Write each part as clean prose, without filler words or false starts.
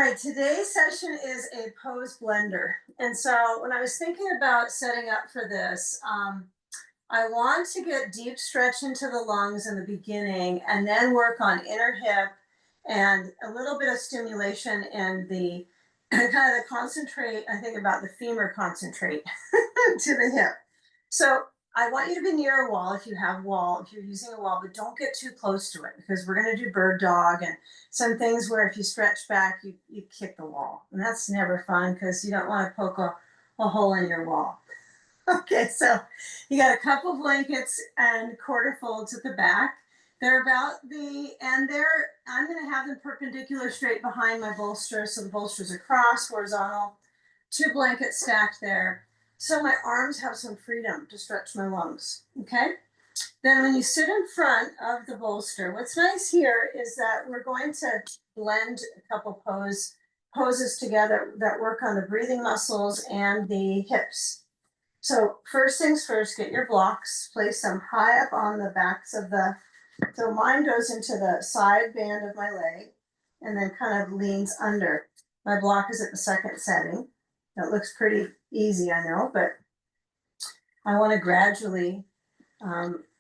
right, today's session is a pose blender. And so when I was thinking about setting up for this, I want to get deep stretch into the lungs in the beginning and then work on inner hip and a little bit of stimulation in the kind of the concentrate, I think about the femur concentrate to the hip. So I want you to be near a wall if you have wall, if you're using a wall, but don't get too close to it because we're going to do bird dog and some things where if you stretch back, you kick the wall. And that's never fun because you don't want to poke a hole in your wall. Okay, so you got a couple blankets and quarter folds at the back. They're about and I'm going to have them perpendicular straight behind my bolster. So the bolster's across, horizontal, two blankets stacked there. So my arms have some freedom to stretch my lungs. Okay. Then when you sit in front of the bolster, what's nice here is that we're going to blend a couple poses together that work on the breathing muscles and the hips. So first things first, get your blocks, place them high up on the backs of so mine goes into the side band of my leg and then kind of leans under. My block is at the second setting. That looks pretty easy, I know, but I want to gradually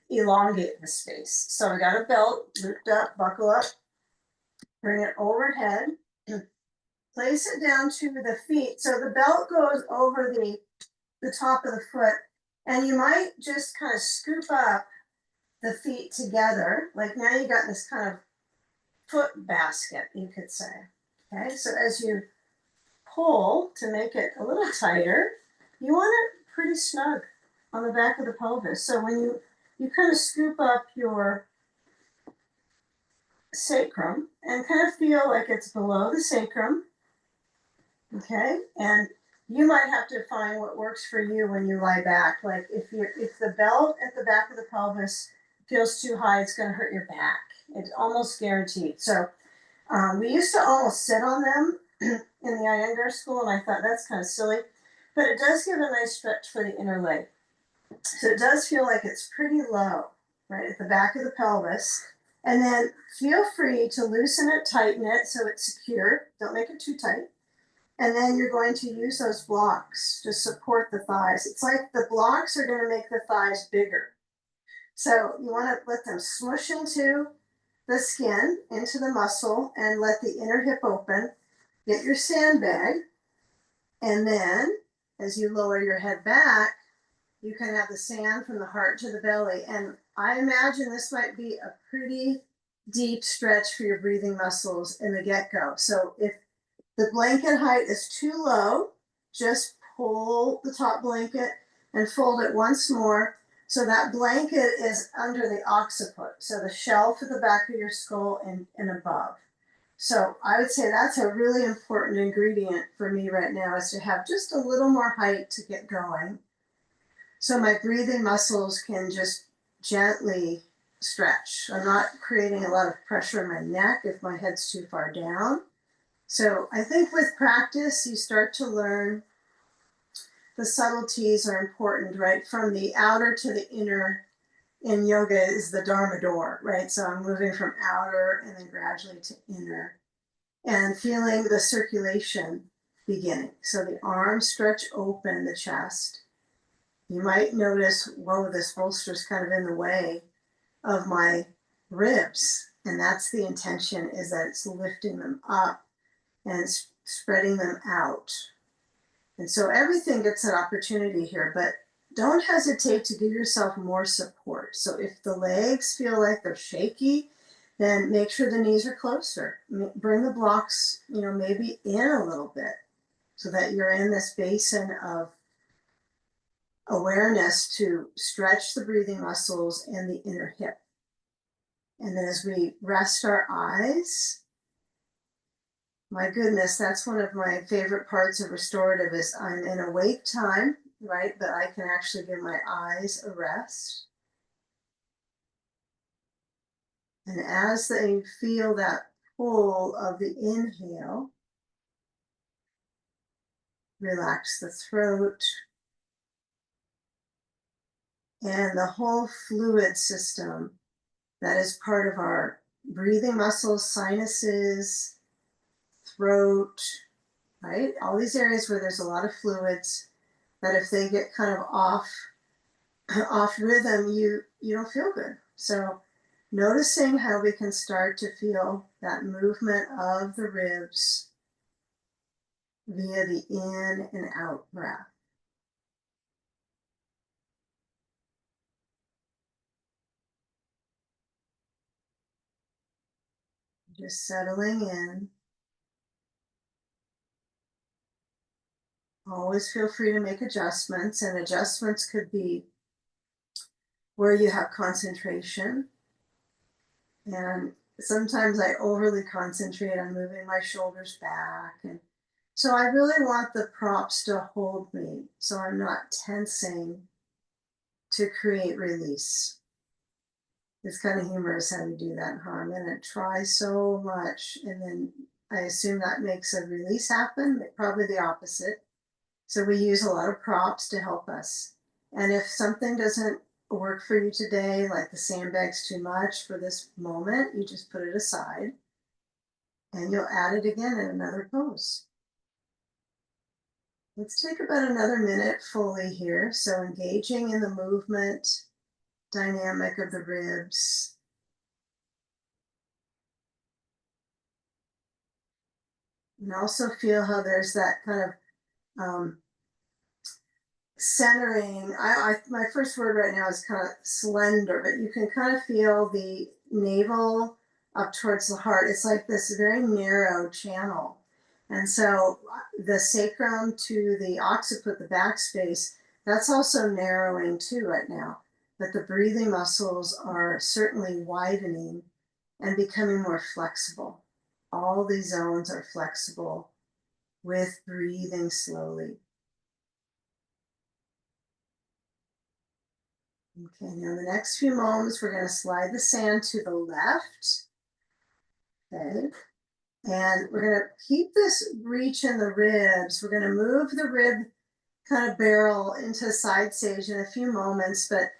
elongate the space. So I got a belt looped up, buckle up, bring it overhead, place it down to the feet. So the belt goes over the top of the foot, and you might just kind of scoop up the feet together. Like now you got this kind of foot basket, you could say. Okay, so as you pull to make it a little tighter, you want it pretty snug on the back of the pelvis. So when you kind of scoop up your sacrum and kind of feel like it's below the sacrum, okay? And you might have to find what works for you when you lie back. Like if the belt at the back of the pelvis feels too high, it's going to hurt your back. It's almost guaranteed. So we used to almost sit on them in the Iyengar school, and I thought that's kind of silly, but it does give a nice stretch for the inner leg. So it does feel like it's pretty low, right at the back of the pelvis. And then feel free to loosen it, tighten it so it's secure. Don't make it too tight. And then you're going to use those blocks to support the thighs. It's like the blocks are going to make the thighs bigger. So you want to let them smush into the skin, into the muscle, and let the inner hip open. Get your sandbag. And then as you lower your head back, you can have the sand from the heart to the belly. And I imagine this might be a pretty deep stretch for your breathing muscles in the get-go. So if the blanket height is too low, just pull the top blanket and fold it once more. So that blanket is under the occiput. So the shelf at the back of your skull and above. So I would say that's a really important ingredient for me right now, is to have just a little more height to get going. So my breathing muscles can just gently stretch. I'm not creating a lot of pressure in my neck if my head's too far down. So I think with practice, you start to learn the subtleties are important, right? From the outer to the inner in yoga is the Dharma door, right? So I'm moving from outer and then gradually to inner and feeling the circulation beginning. So the arms stretch open, the chest. You might notice, whoa, this bolster's kind of in the way of my ribs. And that's the intention, is that it's lifting them up and spreading them out. And so everything gets an opportunity here, but don't hesitate to give yourself more support. So if the legs feel like they're shaky, then make sure the knees are closer. Bring the blocks, maybe in a little bit so that you're in this basin of awareness to stretch the breathing muscles and the inner hip. And then as we rest our eyes, my goodness, that's one of my favorite parts of restorative is I'm in awake time, right? But I can actually give my eyes a rest. And as they feel that pull of the inhale, relax the throat and the whole fluid system that is part of our breathing muscles, sinuses, throat, right? All these areas where there's a lot of fluids that if they get kind of off off rhythm, you don't feel good. So noticing how we can start to feel that movement of the ribs via the in and out breath. Just settling in. Always feel free to make adjustments, and adjustments could be where you have concentration. And sometimes I overly concentrate on moving my shoulders back. And so I really want the props to hold me so I'm not tensing to create release. It's kind of humorous how we do that, huh? I'm going to try so much, and then I assume that makes a release happen, probably the opposite. So we use a lot of props to help us. And if something doesn't work for you today, like the sandbag's too much for this moment, you just put it aside and you'll add it again in another pose. Let's take about another minute fully here. So engaging in the movement dynamic of the ribs. And also feel how there's that kind of centering. My first word right now is kind of slender, but you can kind of feel the navel up towards the heart. It's like this very narrow channel. And so the sacrum to the occiput, the back space, that's also narrowing too right now. But the breathing muscles are certainly widening and becoming more flexible. All these zones are flexible with breathing slowly. Okay, now the next few moments, we're going to slide the sand to the left. Okay, and we're going to keep this reach in the ribs. We're going to move the rib kind of barrel into side stage in a few moments, but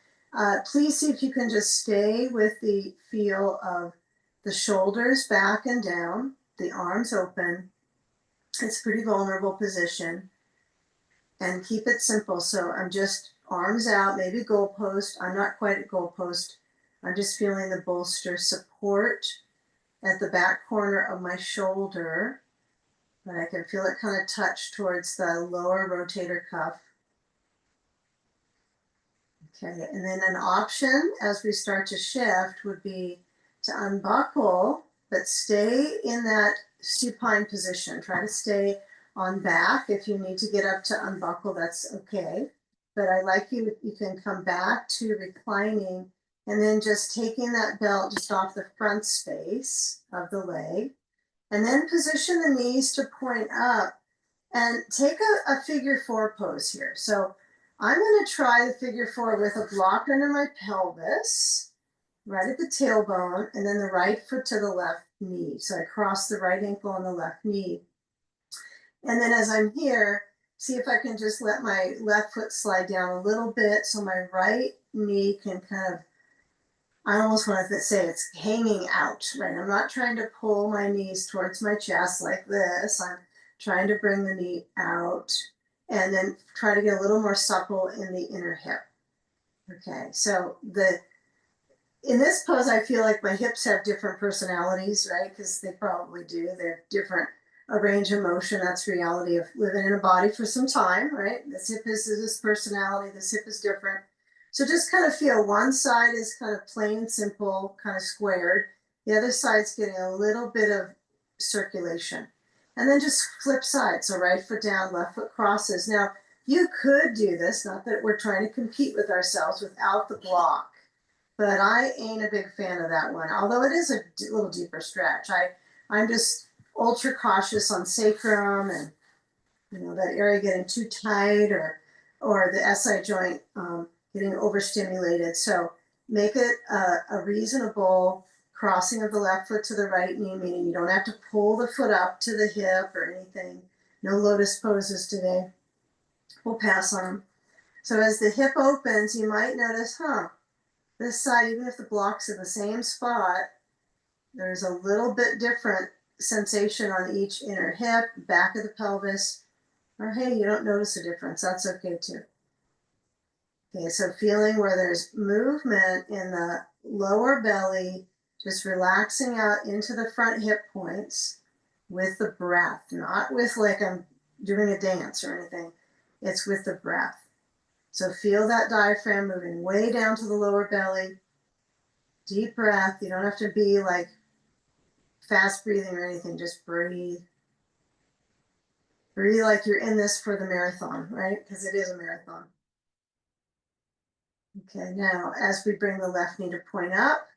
please see if you can just stay with the feel of the shoulders back and down, the arms open. It's a pretty vulnerable position. And keep it simple. So I'm just arms out, maybe goalpost. I'm not quite at goalpost. I'm just feeling the bolster support at the back corner of my shoulder, but I can feel it kind of touch towards the lower rotator cuff. Okay, and then an option as we start to shift would be to unbuckle, but stay in that supine position. Try to stay on back. If you need to get up to unbuckle, that's okay. But I like you can come back to reclining and then just taking that belt just off the front space of the leg. And then position the knees to point up and take a figure four pose here. So I'm going to try the figure four with a block under my pelvis, right at the tailbone, and then the right foot to the left knee. So I cross the right ankle on the left knee. And then as I'm here, see if I can just let my left foot slide down a little bit so my right knee can kind of, I almost want to say it's hanging out, right? I'm not trying to pull my knees towards my chest like this. I'm trying to bring the knee out and then try to get a little more supple in the inner hip. Okay, so in this pose, I feel like my hips have different personalities, right? Because they probably do. They have different a range of motion. That's reality of living in a body for some time, right? This hip is this personality. This hip is different. So just kind of feel one side is kind of plain and simple, kind of squared. The other side's getting a little bit of circulation. And then just flip side. So right foot down, left foot crosses. Now, you could do this, not that we're trying to compete with ourselves without the block, but I ain't a big fan of that one. Although it is a little deeper stretch. I'm just ultra cautious on sacrum and that area getting too tight or the SI joint getting overstimulated. So make it a reasonable crossing of the left foot to the right knee, meaning you don't have to pull the foot up to the hip or anything. No lotus poses today. We'll pass on them. So as the hip opens, you might notice, this side, even if the block's in the same spot, there's a little bit different sensation on each inner hip, back of the pelvis, or hey, you don't notice a difference, that's okay too. Okay, so feeling where there's movement in the lower belly, just relaxing out into the front hip points with the breath, not with like I'm doing a dance or anything. It's with the breath. So feel that diaphragm moving way down to the lower belly. Deep breath. You don't have to be like fast breathing or anything. Just breathe. Breathe like you're in this for the marathon, right? Because it is a marathon. Okay, now as we bring the left knee to point up,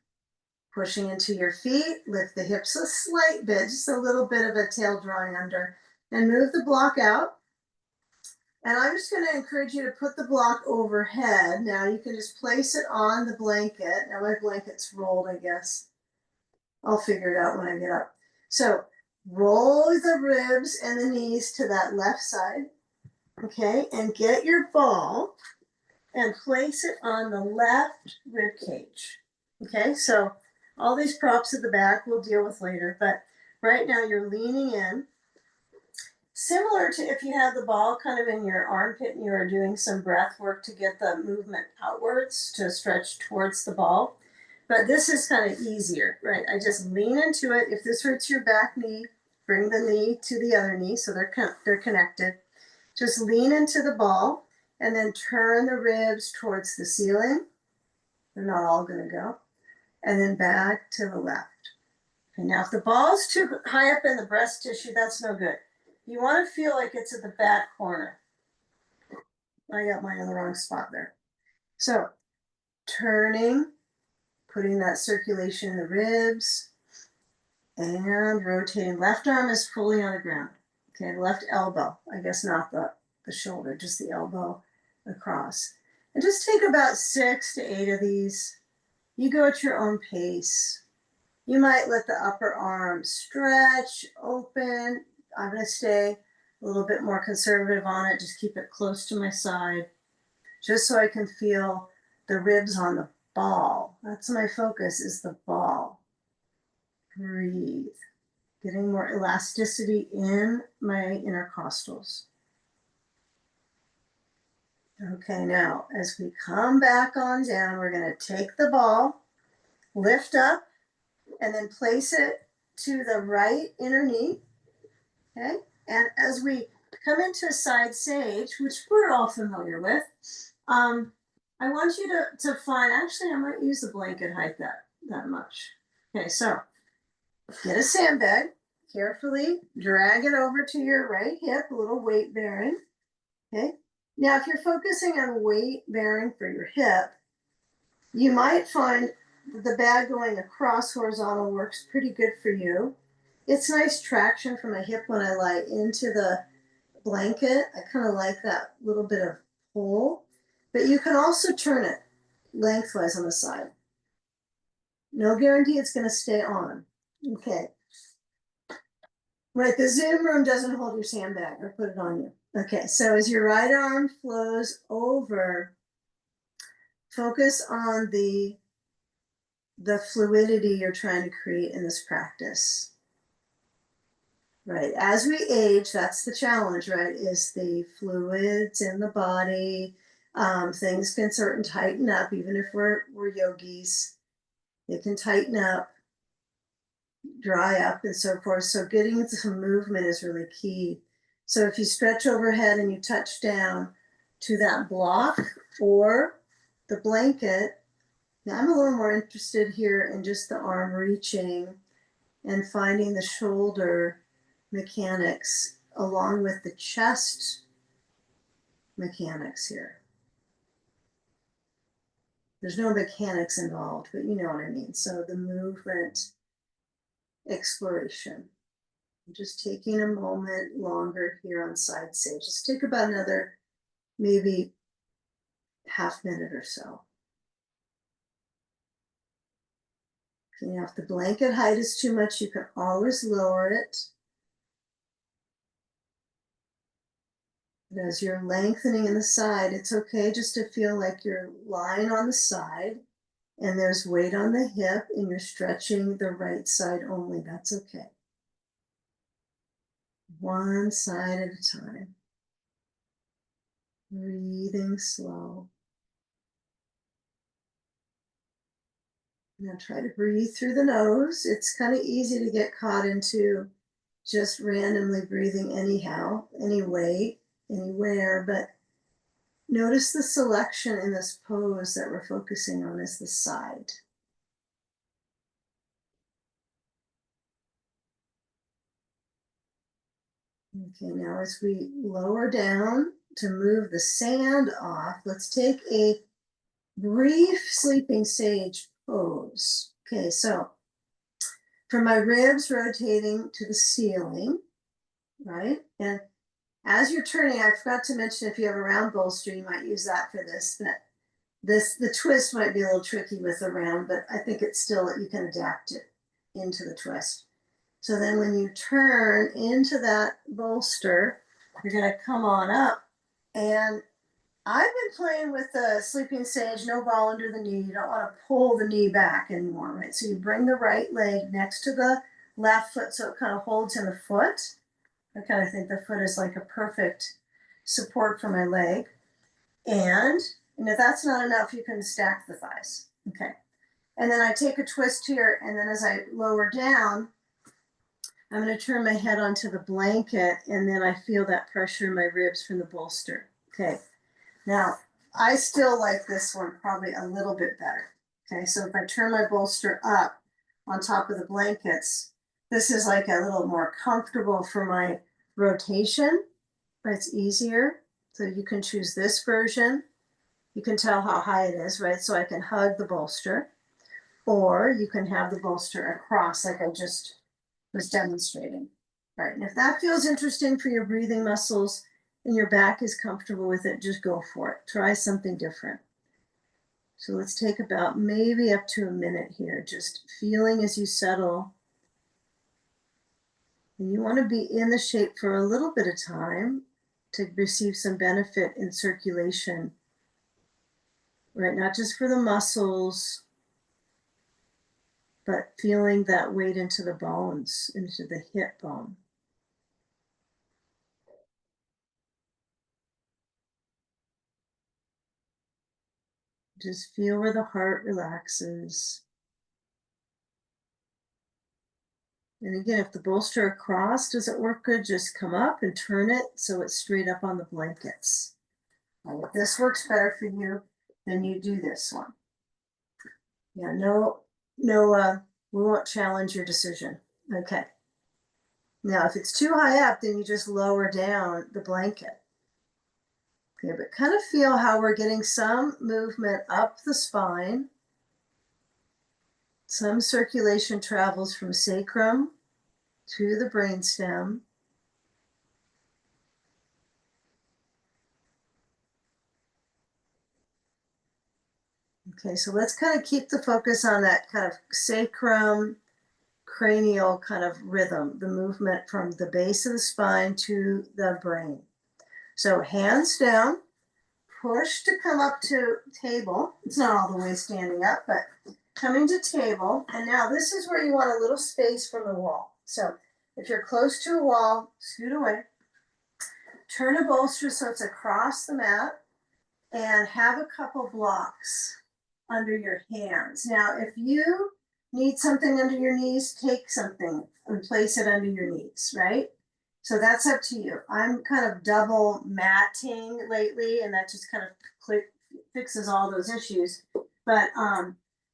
pushing into your feet, lift the hips a slight bit, just a little bit of a tail drawing under, and move the block out. And I'm just going to encourage you to put the block overhead. Now you can just place it on the blanket. Now my blanket's rolled, I guess. I'll figure it out when I get up. So roll the ribs and the knees to that left side, okay? And get your ball and place it on the left rib cage, okay? So all these props at the back we'll deal with later, but right now you're leaning in. Similar to if you had the ball kind of in your armpit and you were doing some breath work to get the movement outwards to stretch towards the ball. But this is kind of easier, right? I just lean into it. If this hurts your back knee, bring the knee to the other knee so they're connected. Just lean into the ball and then turn the ribs towards the ceiling. They're not all going to go. And then back to the left. Okay, now if the ball's too high up in the breast tissue, that's no good. You want to feel like it's at the back corner. I got mine in the wrong spot there. So turning, putting that circulation in the ribs, and rotating. Left arm is fully on the ground. Okay, left elbow. I guess not the shoulder, just the elbow across. And just take about 6 to 8 of these. You go at your own pace. You might let the upper arm stretch, open. I'm going to stay a little bit more conservative on it. Just keep it close to my side, just so I can feel the ribs on the ball. That's my focus, is the ball. Breathe. Getting more elasticity in my intercostals. Okay, now as we come back on down, we're going to take the ball, lift up, and then place it to the right inner knee. Okay, and as we come into a side sage, which we're all familiar with, I want you to find, actually I might use the blanket height that much. Okay, so get a sandbag, carefully drag it over to your right hip, a little weight bearing. Okay, now if you're focusing on weight bearing for your hip, you might find that the bag going across horizontal works pretty good for you. It's nice traction for my hip when I lie into the blanket. I kind of like that little bit of pull, but you can also turn it lengthwise on the side. No guarantee it's going to stay on. Okay. Right, the Zoom room doesn't hold your sandbag or put it on you. Okay, so as your right arm flows over, focus on the fluidity you're trying to create in this practice. Right, as we age, that's the challenge, right, is the fluids in the body. Things can sort of tighten up, even if we're yogis. They can tighten up, dry up, and so forth. So getting some movement is really key. So if you stretch overhead and you touch down to that block or the blanket, now I'm a little more interested here in just the arm reaching and finding the shoulder mechanics along with the chest mechanics here. There's no mechanics involved, but you know what I mean. So the movement exploration. I'm just taking a moment longer here on side sage. Just take about another maybe half minute or so. Okay, now if the blanket height is too much, you can always lower it. But as you're lengthening in the side, it's okay just to feel like you're lying on the side and there's weight on the hip and you're stretching the right side only. That's okay. one side at a time. Breathing slow. Now try to breathe through the nose. It's kind of easy to get caught into just randomly breathing anyhow, anyway, anywhere, but notice the selection in this pose that we're focusing on is the side. Okay, now as we lower down to move the sand off, let's take a brief sleeping sage pose. Okay, so for my ribs rotating to the ceiling, right? And as you're turning, I forgot to mention if you have a round bolster, you might use that for this. But the twist might be a little tricky with the round, but I think it's still you can adapt it into the twist. So then when you turn into that bolster, you're gonna come on up. And I've been playing with the sleeping sage, no ball under the knee. You don't want to pull the knee back anymore, right? So you bring the right leg next to the left foot so it kind of holds in the foot. I kind of think the foot is like a perfect support for my leg. And if that's not enough, you can stack the thighs. Okay. And then I take a twist here, and then as I lower down, I'm going to turn my head onto the blanket, and then I feel that pressure in my ribs from the bolster. Okay. Now, I still like this one probably a little bit better. Okay. So if I turn my bolster up on top of the blankets, this is like a little more comfortable for my rotation. But it's easier. So you can choose this version. You can tell how high it is, right? So I can hug the bolster, or you can have the bolster across like I just was demonstrating. Right. And if that feels interesting for your breathing muscles and your back is comfortable with it, just go for it. Try something different. So let's take about maybe up to a minute here, just feeling as you settle. And you want to be in the shape for a little bit of time to receive some benefit in circulation, right? Not just for the muscles, but feeling that weight into the bones, into the hip bone. Just feel where the heart relaxes. And again, if the bolster across doesn't work good, just come up and turn it so it's straight up on the blankets. And if this works better for you, then you do this one. Yeah, we won't challenge your decision. Okay. Now, if it's too high up, then you just lower down the blanket. Okay, but kind of feel how we're getting some movement up the spine. Some circulation travels from sacrum to the brainstem. Okay, so let's kind of keep the focus on that kind of sacrum cranial kind of rhythm, the movement from the base of the spine to the brain. So hands down, push to come up to table. It's not all the way standing up, but coming to table. And now this is where you want a little space from the wall. So if you're close to a wall, scoot away. Turn a bolster so it's across the mat, and have a couple blocks under your hands. Now, if you need something under your knees, take something and place it under your knees, right? So that's up to you. I'm kind of double matting lately, and that just kind of fixes all those issues. But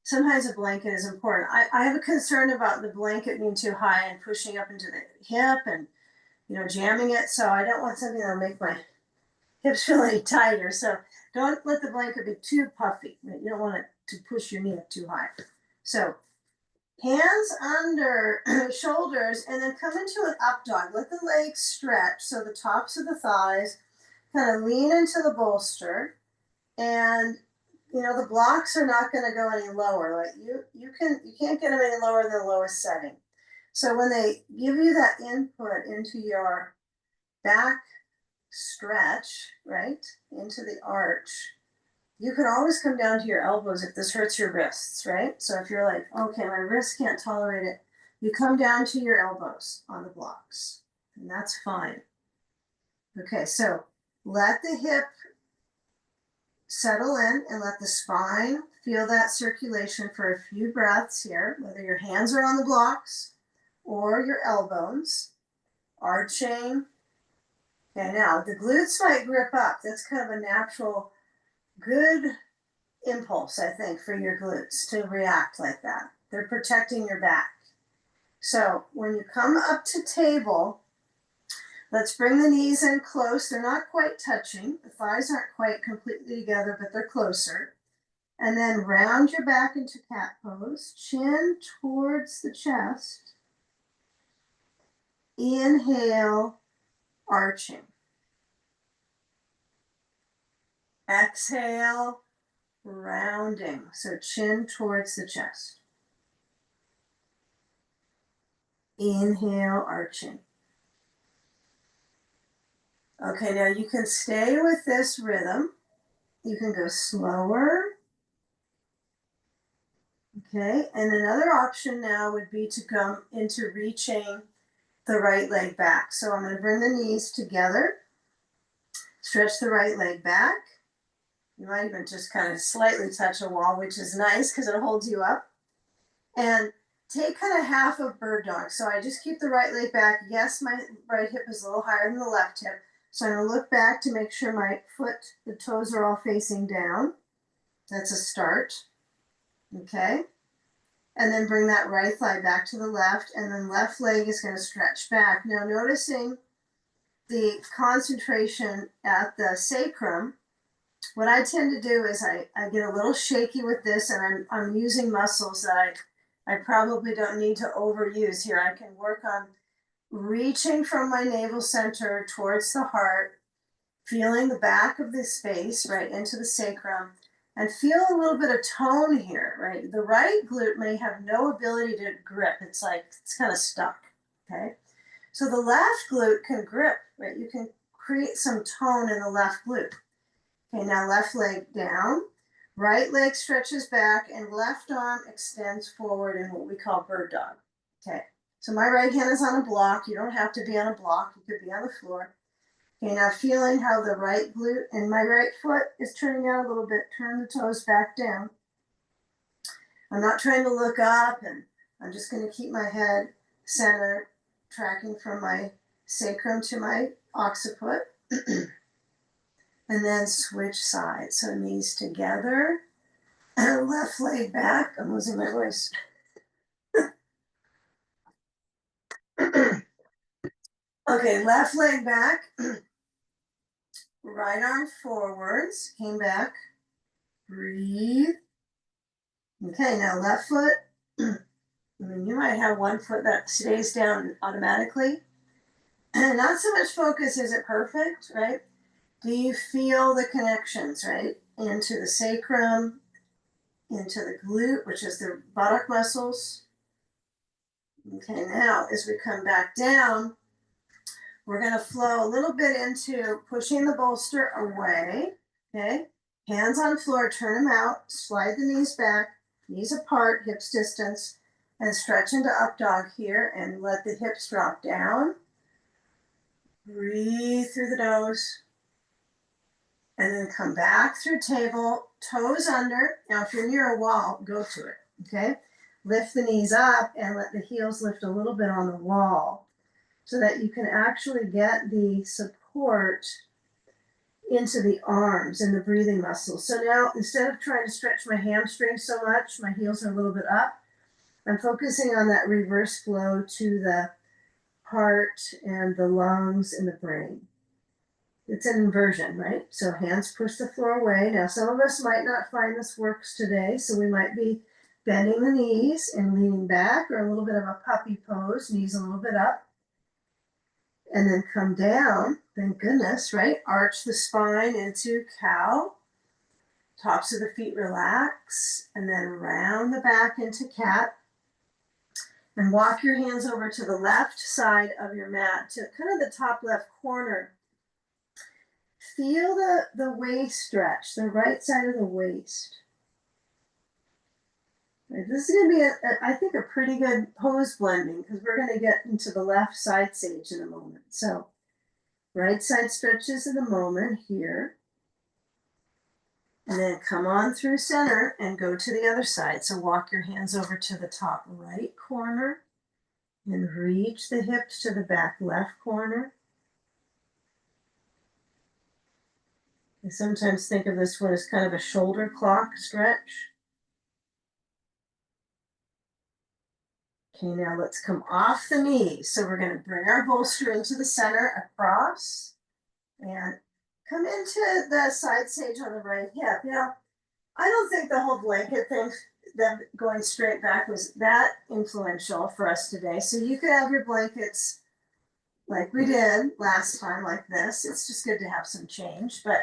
sometimes a blanket is important. I have a concern about the blanket being too high and pushing up into the hip and jamming it. So I don't want something that'll make my hips feel any tighter. So don't let the blanket be too puffy. You don't want it to push your knee up too high. So hands under shoulders, and then come into an up dog. Let the legs stretch so the tops of the thighs kind of lean into the bolster, and the blocks are not going to go any lower. Like you can't get them any lower than the lowest setting. So when they give you that input into your back stretch, right, into the arch, you can always come down to your elbows if this hurts your wrists, right? So if you're like, okay, my wrist can't tolerate it, you come down to your elbows on the blocks. and that's fine. Okay, so let the hip settle in and let the spine feel that circulation for a few breaths here, whether your hands are on the blocks or your elbows, arching. Okay, now the glutes might grip up. That's kind of a natural, good impulse, I think, for your glutes to react like that. They're protecting your back. So when you come up to table, let's bring the knees in close. They're not quite touching. The thighs aren't quite completely together, but they're closer. And then round your back into cat pose, chin towards the chest. Inhale, arching. Exhale, rounding. So chin towards the chest. Inhale, arching. Okay, now you can stay with this rhythm. You can go slower. Okay, and another option now would be to come into reaching the right leg back. So I'm going to bring the knees together, stretch the right leg back. You might even just kind of slightly touch a wall, which is nice because it holds you up. And take kind of half of bird dog. So I just keep the right leg back. Yes, my right hip is a little higher than the left hip. So I'm going to look back to make sure my foot, the toes are all facing down. That's a start. Okay. And then bring that right thigh back to the left, and then left leg is going to stretch back. Now noticing the concentration at the sacrum, what I tend to do is I get a little shaky with this, and I'm using muscles that I probably don't need to overuse here. I can work on reaching from my navel center towards the heart, feeling the back of the space right into the sacrum, and feel a little bit of tone here, right? The right glute may have no ability to grip. It's like, it's kind of stuck, okay? So the left glute can grip, right? You can create some tone in the left glute. Okay, now left leg down, right leg stretches back, and left arm extends forward in what we call bird dog. Okay, so my right hand is on a block. You don't have to be on a block. You could be on the floor. Okay, now feeling how the right glute and my right foot is turning out a little bit. Turn the toes back down. I'm not trying to look up, and I'm just going to keep my head centered, tracking from my sacrum to my occiput. And then switch sides. So knees together, and left leg back. I'm losing my voice. Okay, left leg back. Right arm forwards, came back. Breathe. Okay, now left foot. I mean, you might have one foot that stays down automatically. Not so much focus, is it perfect, right? Do you feel the connections, right? Into the sacrum, into the glute, which is the buttock muscles. Okay, now as we come back down, we're going to flow a little bit into pushing the bolster away. Okay, hands on floor, turn them out, slide the knees back, knees apart, hips distance, and stretch into up dog here, and let the hips drop down. Breathe through the nose, and then come back through table, toes under. Now, if you're near a wall, go to it, okay? Lift the knees up and let the heels lift a little bit on the wall so that you can actually get the support into the arms and the breathing muscles. So now, instead of trying to stretch my hamstrings so much, my heels are a little bit up, I'm focusing on that reverse flow to the heart and the lungs and the brain. It's an inversion, right? So hands push the floor away. Now, some of us might not find this works today, so we might be bending the knees and leaning back, or a little bit of a puppy pose, knees a little bit up. And then come down, thank goodness, right? Arch the spine into cow. Tops of the feet relax, and then round the back into cat. And walk your hands over to the left side of your mat, to kind of the top left corner. Feel the waist stretch, the right side of the waist. Right, this is going to be, I think, a pretty good pose blending because we're going to get into the left side sage in a moment. So right side stretches in a moment here. And then come on through center and go to the other side. So walk your hands over to the top right corner and reach the hips to the back left corner. I sometimes think of this one as kind of a shoulder clock stretch. Okay, now let's come off the knees. So we're going to bring our bolster into the center across and come into the side sage on the right hip. Now, I don't think the whole blanket thing, that going straight back, was that influential for us today. So you could have your blankets like we did last time, like this. It's just good to have some change. But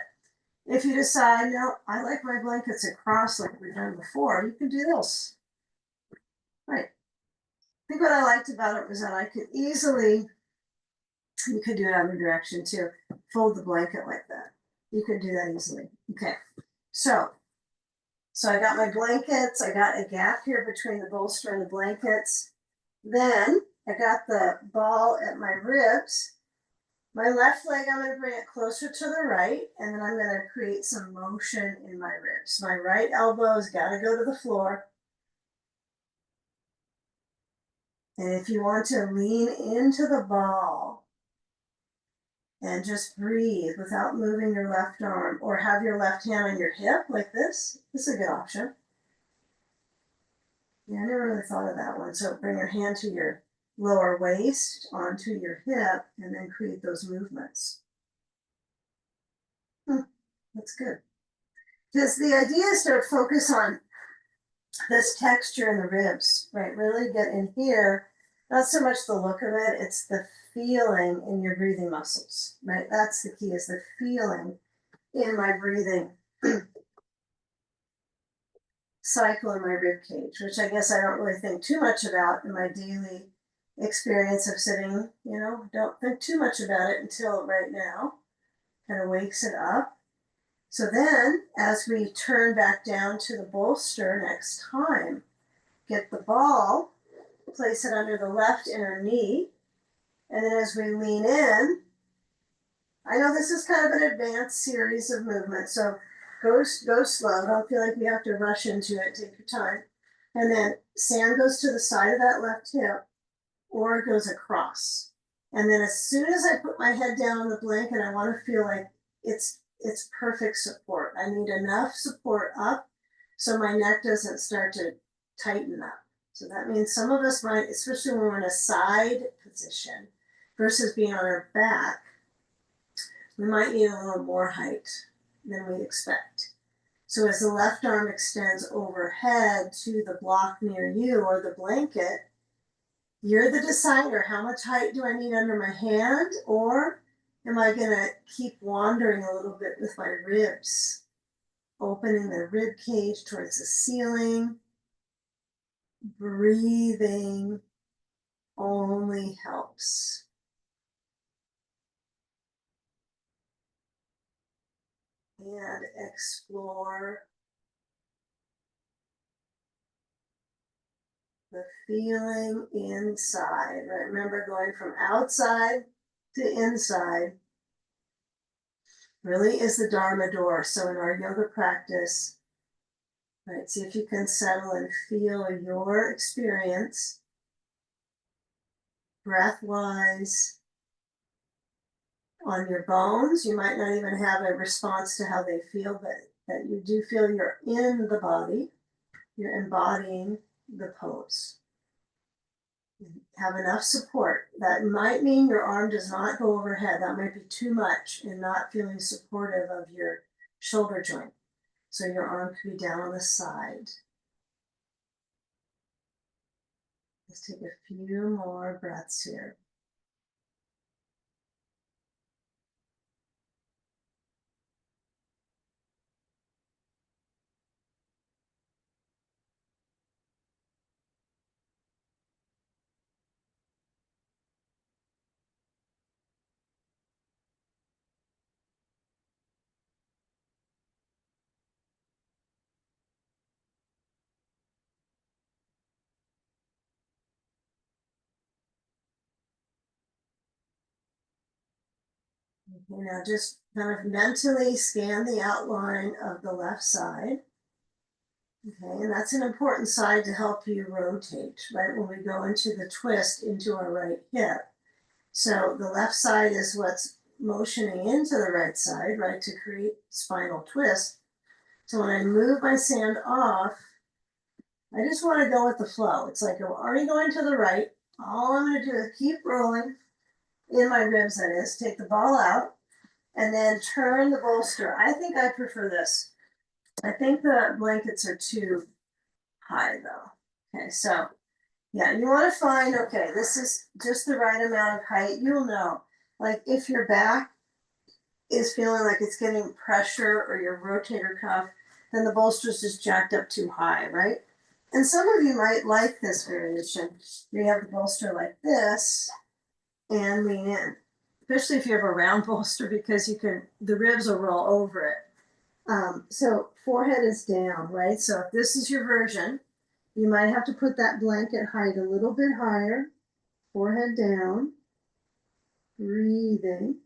if you decide, no, I like my blankets across like we've done before, you can do this. Right. I think what I liked about it was that I could easily, you could do it other direction too, fold the blanket like that. You could do that easily. Okay. So I got my blankets, I got a gap here between the bolster and the blankets. Then I got the ball at my ribs. My left leg, I'm going to bring it closer to the right, and then I'm going to create some motion in my ribs. My right elbow's got to go to the floor. And if you want to lean into the ball and just breathe without moving your left arm, or have your left hand on your hip like this is a good option. Yeah, I never really thought of that one. So bring your hand to your lower waist onto your hip and then create those movements. That's good. Because the idea is to focus on this texture in the ribs, right? Really get in here. Not so much the look of it, it's the feeling in your breathing muscles, right? That's the key, is the feeling in my breathing cycle in my rib cage, which I guess I don't really think too much about in my daily experience of sitting, don't think too much about it until right now. Kind of wakes it up. So then, as we turn back down to the bolster next time, get the ball, place it under the left inner knee, and then as we lean in, I know this is kind of an advanced series of movements, so go slow. Don't feel like you have to rush into it. Take your time. And then sand goes to the side of that left hip, or it goes across. And then as soon as I put my head down on the blanket, I want to feel like it's perfect support. I need enough support up so my neck doesn't start to tighten up. So that means some of us might, especially when we're in a side position versus being on our back, we might need a little more height than we expect. So as the left arm extends overhead to the block near you or the blanket, you're the decider. How much height do I need under my hand? Or am I going to keep wandering a little bit with my ribs? Opening the rib cage towards the ceiling. Breathing only helps. And explore the feeling inside. Right? Remember, going from outside to inside really is the Dharma door. So in our yoga practice, right, see if you can settle and feel your experience breath-wise on your bones. You might not even have a response to how they feel, but that you do feel you're in the body. You're embodying the pose. Have enough support. That might mean your arm does not go overhead. That might be too much and not feeling supportive of your shoulder joint. So your arm could be down on the side. Let's take a few more breaths here. Okay, now just kind of mentally scan the outline of the left side. Okay, and that's an important side to help you rotate, right? When we go into the twist into our right hip. So the left side is what's motioning into the right side, right, to create spinal twist. So when I move my sand off, I just want to go with the flow. It's like I'm already going to the right. All I'm going to do is keep rolling in my ribs, that is, take the ball out and then turn the bolster. I think I prefer this. I think the blankets are too high though. Okay, so yeah, you want to find, okay, this is just the right amount of height. You'll know, like if your back is feeling like it's getting pressure or your rotator cuff, then the bolster's just jacked up too high, right? And some of you might like this variation. You have the bolster like this and lean in, especially if you have a round bolster because the ribs will roll over it. So forehead is down, right? So if this is your version, you might have to put that blanket height a little bit higher, forehead down, breathing.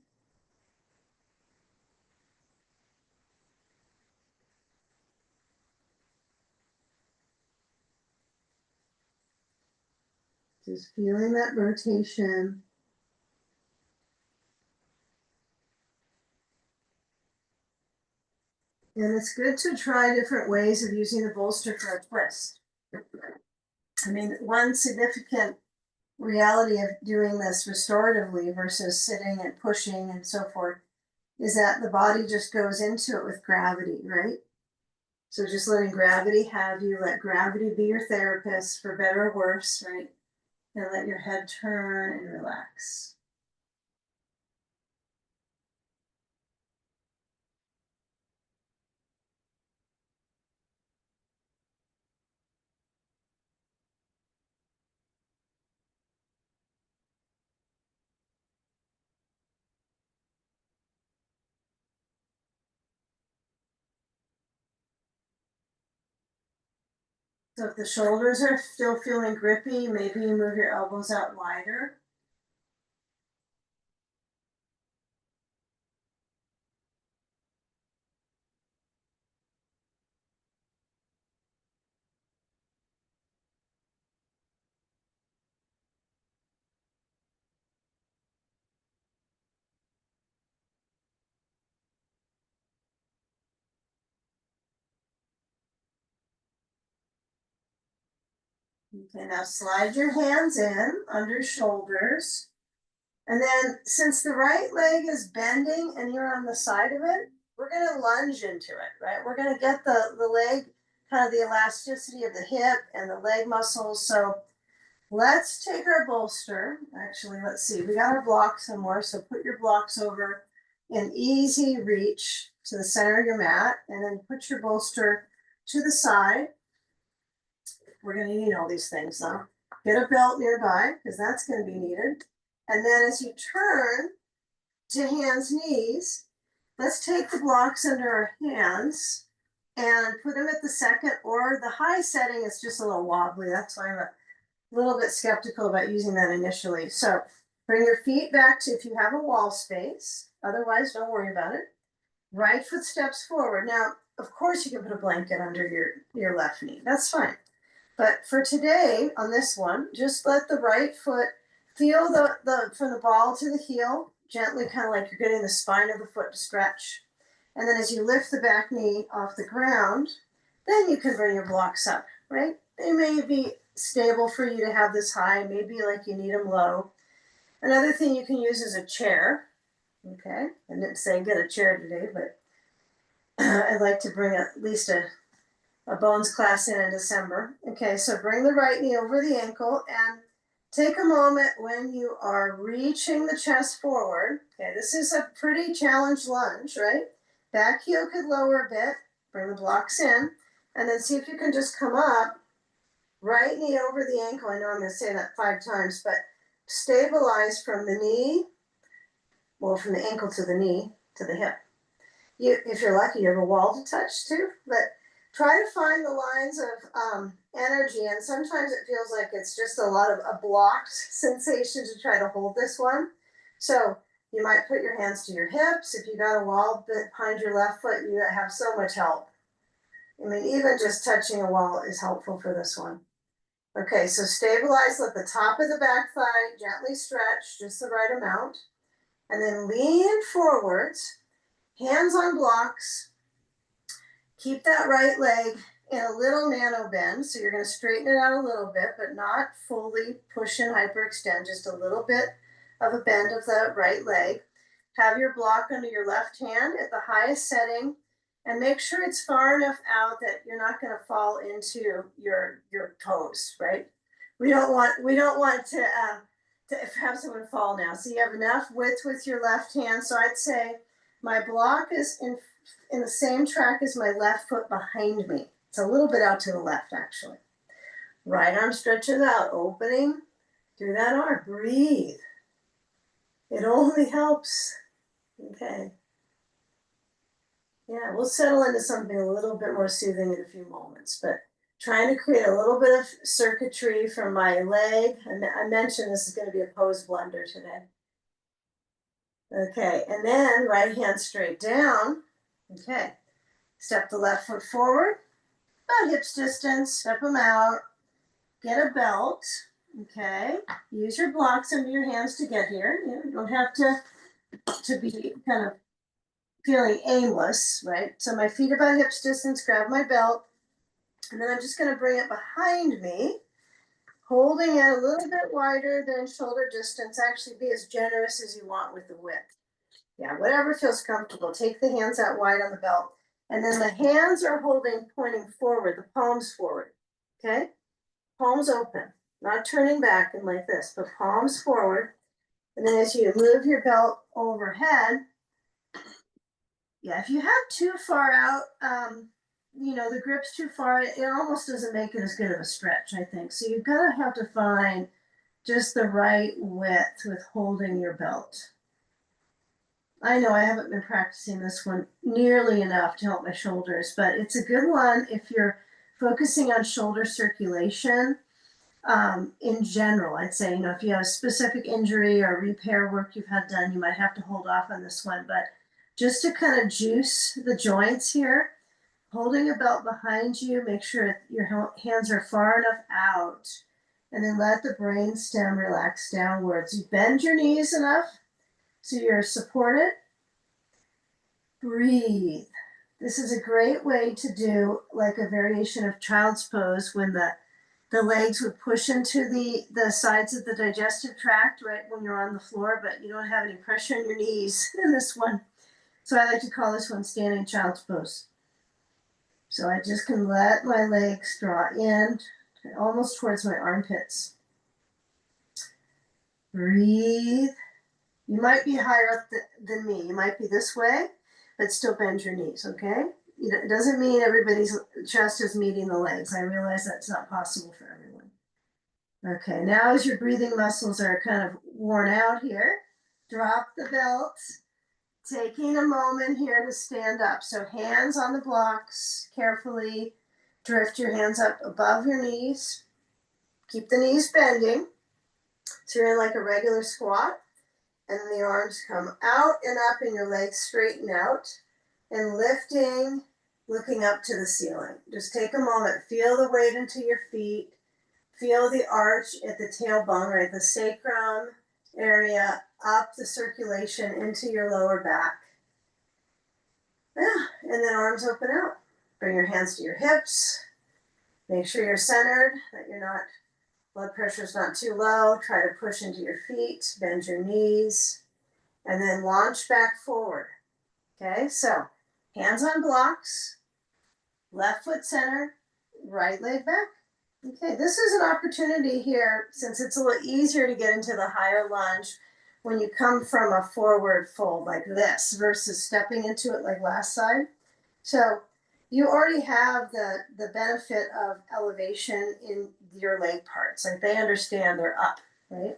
Just feeling that rotation. And it's good to try different ways of using the bolster for a twist. I mean, one significant reality of doing this restoratively versus sitting and pushing and so forth is that the body just goes into it with gravity, right? So just letting gravity have you, let gravity be your therapist for better or worse, right? And let your head turn and relax. So if the shoulders are still feeling grippy, maybe you move your elbows out wider. Okay, now slide your hands in under shoulders. And then since the right leg is bending and you're on the side of it, we're gonna lunge into it, right? We're gonna get the leg, kind of the elasticity of the hip and the leg muscles. So let's take our bolster. Actually, let's see, we got our blocks somewhere. So put your blocks over in easy reach to the center of your mat and then put your bolster to the side. We're gonna need all these things though. Get a belt nearby because that's gonna be needed. And then as you turn to hands, knees, let's take the blocks under our hands and put them at the second or the high setting is just a little wobbly. That's why I'm a little bit skeptical about using that initially. So bring your feet back to if you have a wall space. Otherwise, don't worry about it. Right foot steps forward. Now, of course, you can put a blanket under your left knee. That's fine. But for today, on this one, just let the right foot feel the from the ball to the heel, gently, kind of like you're getting the spine of the foot to stretch. And then as you lift the back knee off the ground, then you can bring your blocks up, right? They may be stable for you to have this high, maybe like you need them low. Another thing you can use is a chair. Okay, I didn't say get a chair today, but I'd like to bring at least a bones class in December. Okay, so bring the right knee over the ankle and take a moment when you are reaching the chest forward. Okay, this is a pretty challenged lunge, right? Back heel could lower a bit, bring the blocks in, and then see if you can just come up, right knee over the ankle. I know I'm going to say that 5 times, but stabilize from the knee, well, from the ankle to the knee to the hip. If you're lucky, you have a wall to touch too, but try to find the lines of energy. And sometimes it feels like it's just a lot of a blocked sensation to try to hold this one. So You might put your hands to your hips. If you got a wall behind your left foot, you have so much help. I mean, even just touching a wall is helpful for this one. Okay, so stabilize, let the top of the back thigh gently stretch, just the right amount. And then lean forwards, hands on blocks. Keep that right leg in a little nano bend. So you're going to straighten it out a little bit, but not fully push and hyperextend, just a little bit of a bend of the right leg. Have your block under your left hand at the highest setting, and make sure it's far enough out that you're not going to fall into your toes, right? We don't want to have someone fall now. So you have enough width with your left hand. So I'd say my block is in the same track as my left foot behind me. It's a little bit out to the left, actually. Right arm stretches out, opening through that arm. Breathe. It only helps. Okay. Yeah, we'll settle into something a little bit more soothing in a few moments, but trying to create a little bit of circuitry from my leg. I mentioned this is going to be a pose blender today. Okay, and then right hand straight down. Okay, step the left foot forward, about hips distance, step them out, get a belt. Okay, use your blocks under your hands to get here. You don't have to be kind of feeling aimless, right? So my feet about hips distance, grab my belt, and then I'm just going to bring it behind me, holding it a little bit wider than shoulder distance. Actually, be as generous as you want with the width. Yeah, whatever feels comfortable. Take the hands out wide on the belt, and then the hands are pointing forward, the palms forward. Okay, palms open, not turning back and like this, but palms forward. And then as you move your belt overhead, yeah, if you have too far out, the grip's too far, it almost doesn't make it as good of a stretch, I think. So you've got to have to find just the right width with holding your belt. I know I haven't been practicing this one nearly enough to help my shoulders, but it's a good one if you're focusing on shoulder circulation. In general, I'd say, if you have a specific injury or repair work you've had done, you might have to hold off on this one, but just to kind of juice the joints here, holding a belt behind you, make sure your hands are far enough out, and then let the brain stem relax downwards. You bend your knees enough so you're supported. Breathe. This is a great way to do like a variation of child's pose when the legs would push into the sides of the digestive tract right when you're on the floor, but you don't have any pressure in your knees in this one. So I like to call this one standing child's pose. So I just can let my legs draw in almost towards my armpits. Breathe. You might be higher up than me. You might be this way, but still bend your knees, okay? It doesn't mean everybody's chest is meeting the legs. I realize that's not possible for everyone. Okay, now as your breathing muscles are kind of worn out here, drop the belt, taking a moment here to stand up. So hands on the blocks, carefully drift your hands up above your knees. Keep the knees bending. So you're in like a regular squat, and then the arms come out and up and your legs straighten out, and lifting, looking up to the ceiling. Just take a moment, feel the weight into your feet, feel the arch at the tailbone, right, the sacrum area, up the circulation into your lower back. Yeah, and then arms open out. Bring your hands to your hips. Make sure you're centered, that blood pressure's not too low. Try to push into your feet, bend your knees, and then launch back forward. Okay, so hands on blocks, left foot center, right leg back. Okay, this is an opportunity here, since it's a little easier to get into the higher lunge when you come from a forward fold like this versus stepping into it like last side. So you already have the benefit of elevation in your leg parts. Like they understand they're up, right?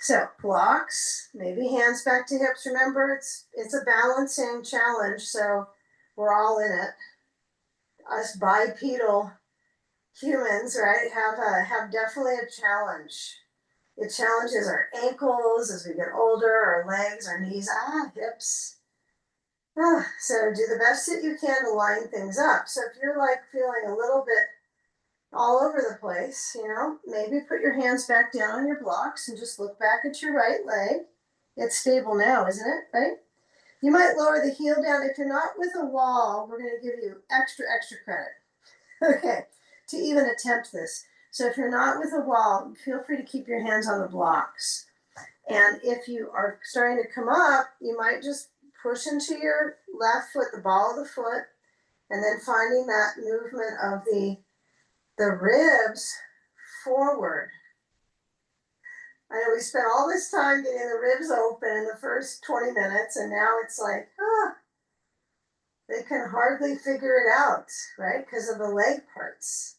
So blocks, maybe hands back to hips. Remember, it's a balancing challenge, so we're all in it. Us bipedal humans, right, have definitely a challenge It challenges our ankles as we get older, our legs, our knees, hips. So do the best that you can to line things up. So if you're like feeling a little bit all over the place, maybe put your hands back down on your blocks and just look back at your right leg. It's stable now, isn't it? Right? You might lower the heel down. If you're not with a wall, we're going to give you extra credit, okay, to even attempt this. So if you're not with a wall, feel free to keep your hands on the blocks. And if you are starting to come up, you might just push into your left foot, the ball of the foot, and then finding that movement of the ribs forward. I know we spent all this time getting the ribs open in the first 20 minutes, and now it's like, they can hardly figure it out, right? Because of the leg parts.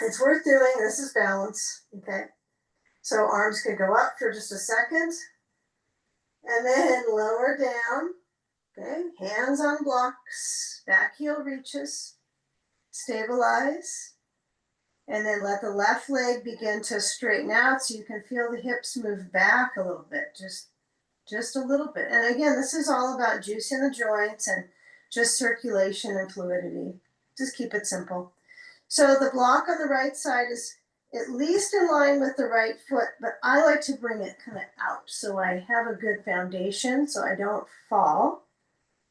It's worth doing. This is balance, okay? So arms could go up for just a second, and then lower down, okay? Hands on blocks, back heel reaches, stabilize, and then let the left leg begin to straighten out so you can feel the hips move back a little bit, just a little bit. And again, this is all about juicing the joints and just circulation and fluidity. Just keep it simple. So the block on the right side is at least in line with the right foot, but I like to bring it kind of out so I have a good foundation so I don't fall.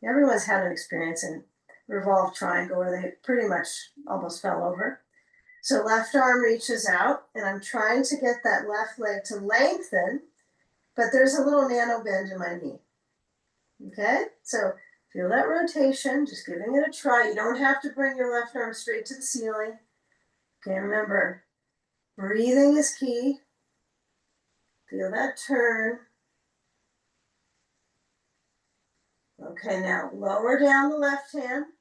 Everyone's had an experience in revolved triangle where they pretty much almost fell over. So left arm reaches out, and I'm trying to get that left leg to lengthen, but there's a little nano bend in my knee. Okay, so feel that rotation, just giving it a try. You don't have to bring your left arm straight to the ceiling. Okay, remember, breathing is key. Feel that turn. Okay, now lower down the left hand.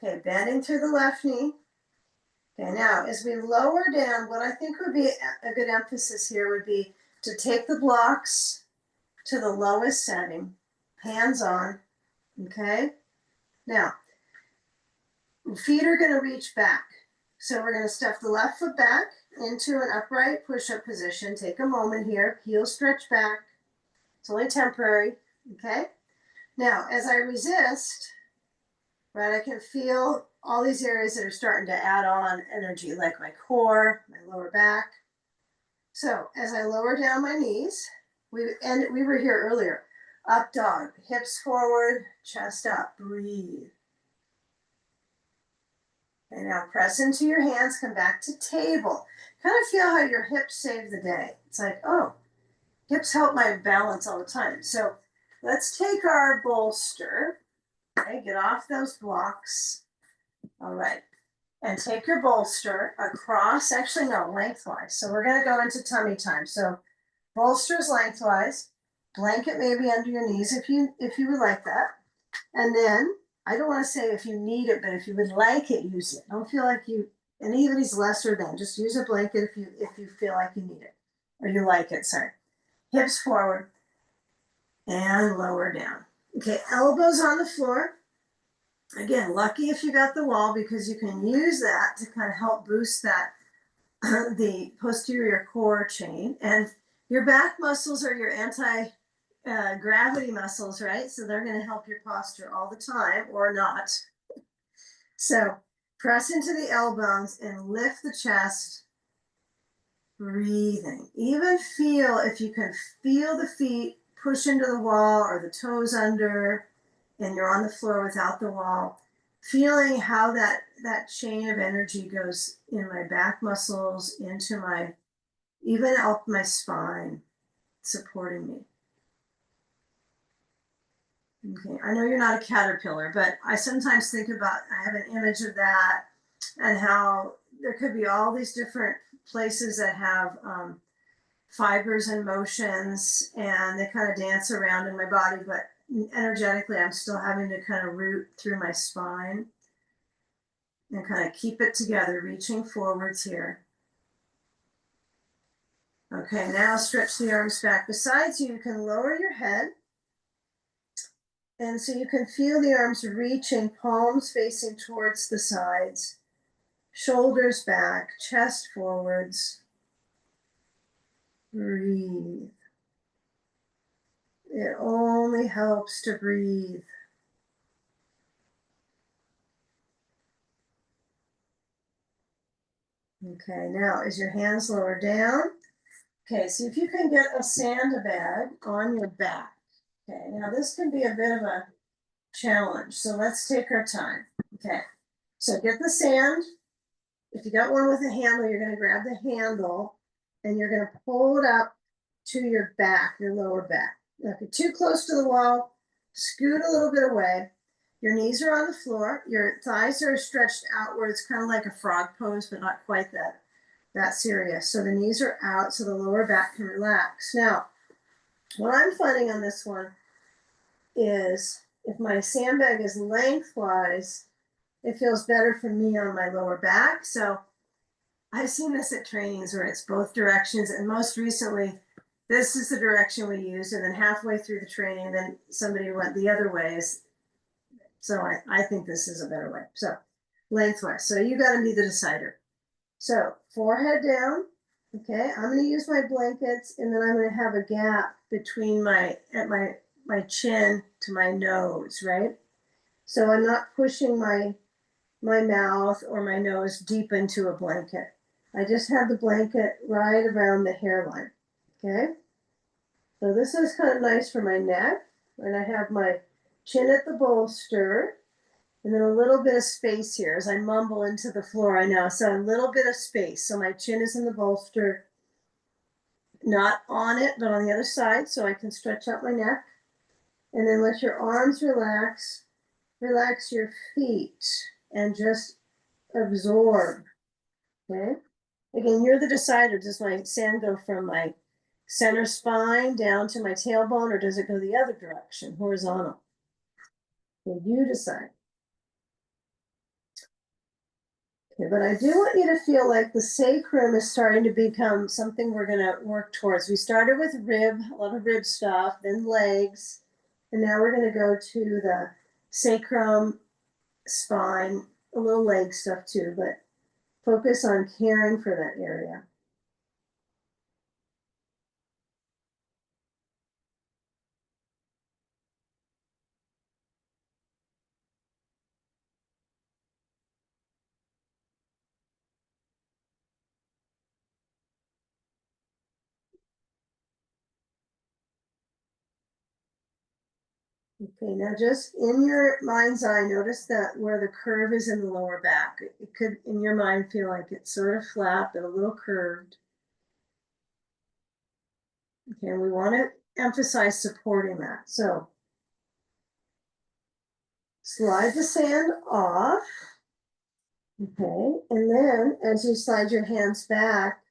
Okay, bending through the left knee. Okay, now as we lower down, what I think would be a good emphasis here would be to take the blocks to the lowest setting, hands on, okay? Now, feet are gonna reach back. So we're gonna stuff the left foot back into an upright push-up position. Take a moment here, heels stretch back. It's only temporary, okay? Now, as I resist, right, I can feel all these areas that are starting to add on energy, like my core, my lower back. So as I lower down my knees, we were here earlier, up dog, hips forward, chest up, breathe. And now press into your hands, come back to table. Kind of feel how your hips save the day. It's like, hips help my balance all the time. So let's take our bolster, okay, get off those blocks. All right, and take your bolster across, actually no, lengthwise. So we're gonna go into tummy time. So bolsters lengthwise, blanket maybe under your knees if you would like that. And then, I don't wanna say if you need it, but if you would like it, use it. Don't feel like anybody's lesser than, just use a blanket if you feel like you need it, or you like it, sorry. Hips forward and lower down. Okay, elbows on the floor. Again, lucky if you got the wall because you can use that to kind of help boost that the posterior core chain. And your back muscles are your anti-gravity muscles, right? So they're going to help your posture all the time or not. So press into the elbows and lift the chest, breathing. Even feel, if you can feel the feet push into the wall or the toes under, and you're on the floor without the wall, feeling how that chain of energy goes in my back muscles, into my, even up my spine, supporting me. Okay, I know you're not a caterpillar, but I sometimes think about, I have an image of that and how there could be all these different places that have fibers and motions, and they kind of dance around in my body, but energetically I'm still having to kind of root through my spine and kind of keep it together, reaching forwards here. Okay, now stretch the arms back. Besides, you can lower your head, and so you can feel the arms reaching, palms facing towards the sides, shoulders back, chest forwards. Breathe. It only helps to breathe. Okay, now is your hands lower down? Okay, see if you can get a sandbag on your back. Okay, now this can be a bit of a challenge, so let's take our time. Okay, so get the sand. If you got one with a handle, you're going to grab the handle and you're going to pull it up to your back, your lower back. Now, if you're too close to the wall, scoot a little bit away. Your knees are on the floor. Your thighs are stretched outward. It's kind of like a frog pose, but not quite that serious. So the knees are out so the lower back can relax. Now, what I'm finding on this one is if my sandbag is lengthwise, it feels better for me on my lower back. So I've seen this at trainings where it's both directions, and most recently, this is the direction we used, and then halfway through the training, then somebody went the other way. So I think this is a better way. So lengthwise. So you got to be the decider. So forehead down. Okay, I'm going to use my blankets, and then I'm going to have a gap between my chin to my nose, right? So I'm not pushing my mouth or my nose deep into a blanket. I just have the blanket right around the hairline. Okay, so this is kind of nice for my neck, and I have my chin at the bolster, and then a little bit of space here as I mumble into the floor. I know, so a little bit of space. So my chin is in the bolster, not on it, but on the other side, so I can stretch out my neck. And then let your arms relax. Relax your feet and just absorb. Okay. Again, you're the decider. Does my sand go from my center spine down to my tailbone, or does it go the other direction, horizontal? Okay, you decide. Okay, but I do want you to feel like the sacrum is starting to become something we're going to work towards. We started with rib, a lot of rib stuff, then legs, and now we're going to go to the sacrum, spine, a little leg stuff too, but focus on caring for that area. Okay, now just in your mind's eye, notice that where the curve is in the lower back. It could, in your mind, feel like it's sort of flat, but a little curved. Okay, and we want to emphasize supporting that. So slide the sand off. Okay, and then as you slide your hands back,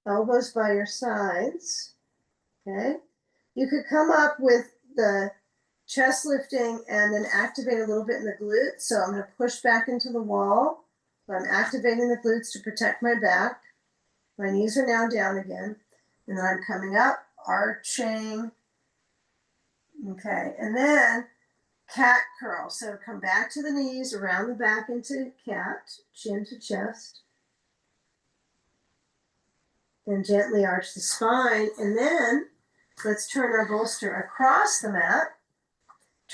elbows by your sides. Okay, you could come up with the chest lifting and then activate a little bit in the glutes. So I'm going to push back into the wall. So I'm activating the glutes to protect my back. My knees are now down again. And then I'm coming up, arching. Okay, and then cat curl. So come back to the knees, around the back into cat, chin to chest. Then gently arch the spine. And then let's turn our bolster across the mat.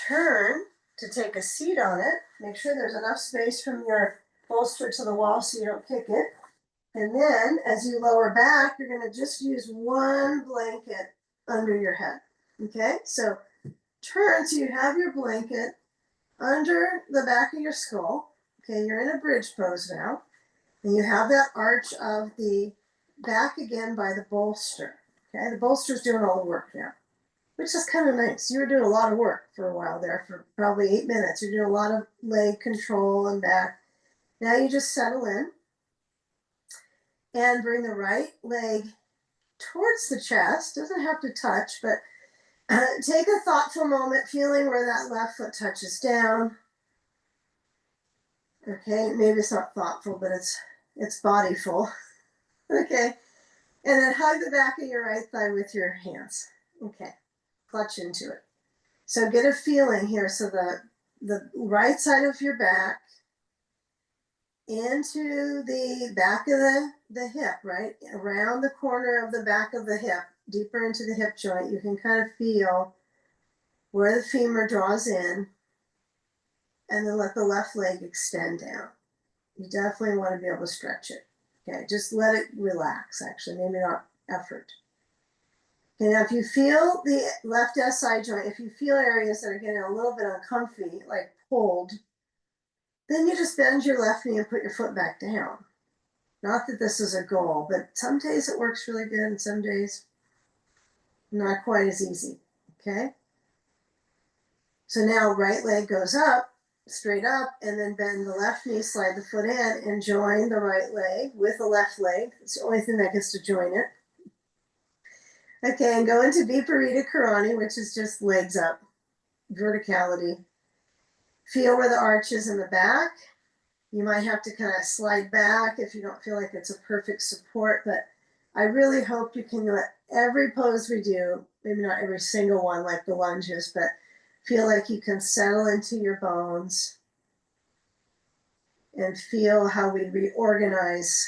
Turn to take a seat on it. Make sure there's enough space from your bolster to the wall so you don't kick it. And then as you lower back, you're going to just use one blanket under your head. Okay, so turn so you have your blanket under the back of your skull. Okay, you're in a bridge pose now. And you have that arch of the back again by the bolster. Okay, the bolster's doing all the work now, which is kind of nice. You were doing a lot of work for a while there, for probably 8 minutes. You're doing a lot of leg control and back. Now you just settle in and bring the right leg towards the chest. Doesn't have to touch, but take a thoughtful moment, feeling where that left foot touches down. Okay, maybe it's not thoughtful, but it's bodyful. Okay, and then hug the back of your right thigh with your hands. Okay, clutch into it. So get a feeling here. So the right side of your back into the back of the hip, right? Around the corner of the back of the hip. deeper into the hip joint, you can kind of feel where the femur draws in, and then let the left leg extend down. You definitely want to be able to stretch it. Okay, just let it relax, actually, maybe not effort. Okay, now if you feel the left SI joint, if you feel areas that are getting a little bit uncomfy, like pulled, then you just bend your left knee and put your foot back down. Not that this is a goal, but some days it works really good and some days not quite as easy, okay? So now right leg goes up, straight up, and then bend the left knee, slide the foot in, and join the right leg with the left leg. It's the only thing that gets to join it. Okay, and go into Viparita Karani, which is just legs up, verticality. Feel where the arch is in the back. You might have to kind of slide back if you don't feel like it's a perfect support, but I really hope you can let every pose we do, maybe not every single one like the lunges, but feel like you can settle into your bones and feel how we reorganize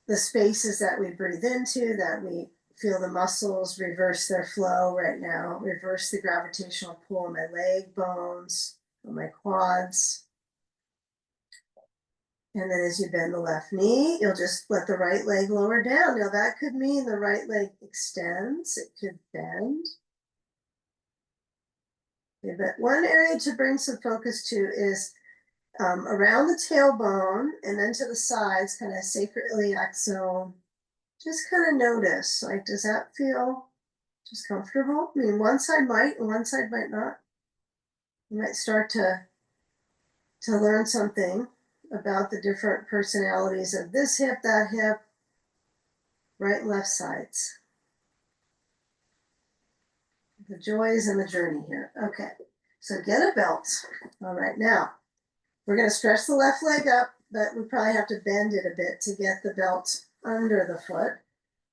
the spaces that we breathe into, that we feel the muscles reverse their flow right now, reverse the gravitational pull on my leg bones, on my quads. And then as you bend the left knee, you'll just let the right leg lower down. Now that could mean the right leg extends, it could bend. Okay, but one area to bring some focus to is around the tailbone and then to the sides, kind of sacroiliac zone. Just kind of notice, like, does that feel just comfortable? I mean, one side might and one side might not. You might start to learn something about the different personalities of this hip, that hip, right and left sides. The joys and the journey here. Okay, so get a belt. All right, now we're going to stretch the left leg up, but we probably have to bend it a bit to get the belt under the foot.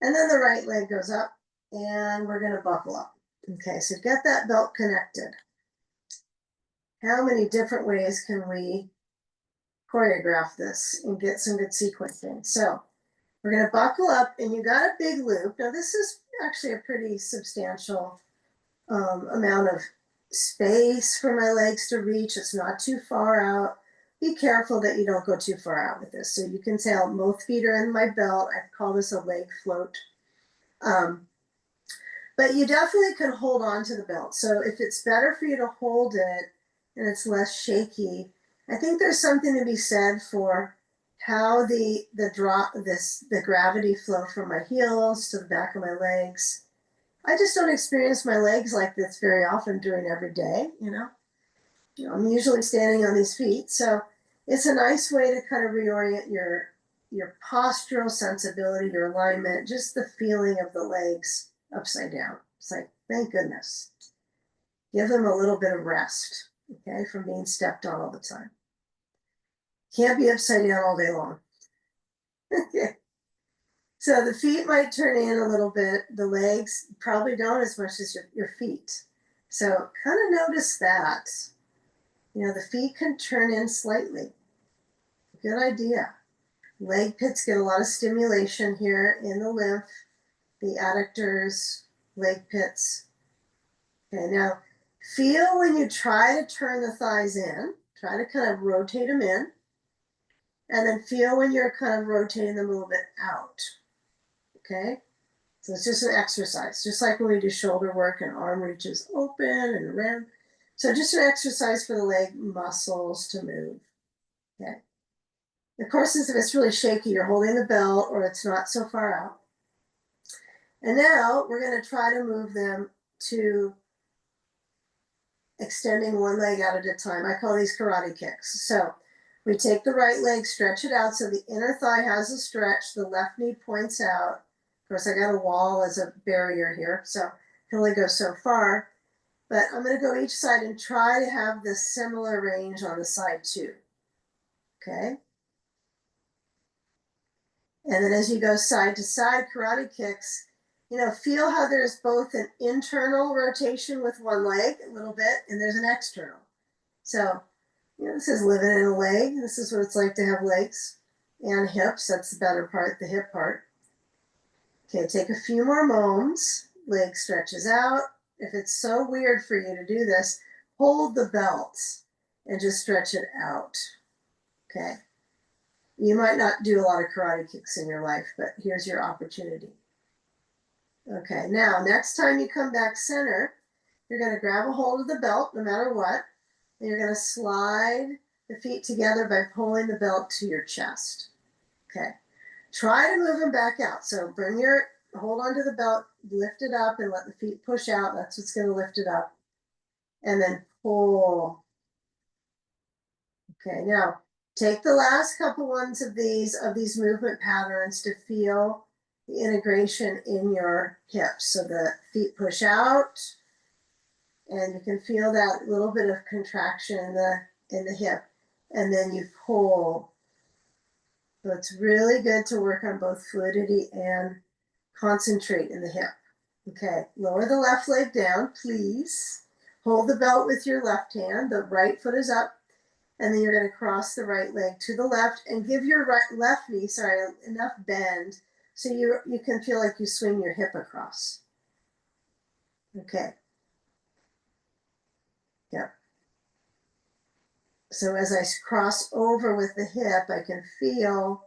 And then the right leg goes up, and we're going to buckle up. Okay, so get that belt connected. How many different ways can we choreograph this and get some good sequencing? So we're going to buckle up, and you got a big loop. Now this is actually a pretty substantial amount of space for my legs to reach. It's not too far out. Be careful that you don't go too far out with this. So you can tell both feet are in my belt. I call this a leg float. But you definitely can hold on to the belt. So if it's better for you to hold it and it's less shaky, I think there's something to be said for how the gravity flow from my heels to the back of my legs. I just don't experience my legs like this very often during every day, you know. I'm usually standing on these feet, so it's a nice way to kind of reorient your postural sensibility, your alignment, just the feeling of the legs upside down. It's like, thank goodness. Give them a little bit of rest, okay, from being stepped on all the time. Can't be upside down all day long. Okay. So the feet might turn in a little bit. The legs probably don't as much as your feet. So kind of notice that. You know, the feet can turn in slightly. Good idea. Leg pits get a lot of stimulation here in the lymph, the adductors, leg pits. Okay, now feel when you try to turn the thighs in, try to kind of rotate them in, and then feel when you're kind of rotating them a little bit out. Okay, so it's just an exercise, just like when we do shoulder work and arm reaches open and around. So just an exercise for the leg muscles to move. Okay. Of course, if it's really shaky, you're holding the belt or it's not so far out. And now we're going to try to move them to extending one leg out at a time. I call these karate kicks. So we take the right leg, stretch it out so the inner thigh has a stretch, the left knee points out. Of course, I got a wall as a barrier here, so I can only go so far. But I'm going to go each side and try to have this similar range on the side too. Okay? And then as you go side to side, karate kicks, you know, feel how there's both an internal rotation with one leg a little bit, and there's an external. So, you know, this is living in a leg. This is what it's like to have legs and hips. That's the better part, the hip part. Okay, take a few more moans. Leg stretches out. If it's so weird for you to do this, hold the belt and just stretch it out. Okay. You might not do a lot of karate kicks in your life, but here's your opportunity. Okay, now next time you come back center, you're going to grab a hold of the belt no matter what, and you're going to slide the feet together by pulling the belt to your chest. Okay, try to move them back out. So hold onto the belt, lift it up, and let the feet push out. That's what's going to lift it up. And then pull. Okay, now take the last couple ones of these movement patterns to feel the integration in your hips. So the feet push out, and you can feel that little bit of contraction in the hip, and then you pull. So it's really good to work on both fluidity and concentrate in the hip. Okay, lower the left leg down, please. Hold the belt with your left hand. The right foot is up, and then you're going to cross the right leg to the left and give your left knee, enough bend so you can feel like you swing your hip across. Okay. Yep. So as I cross over with the hip, I can feel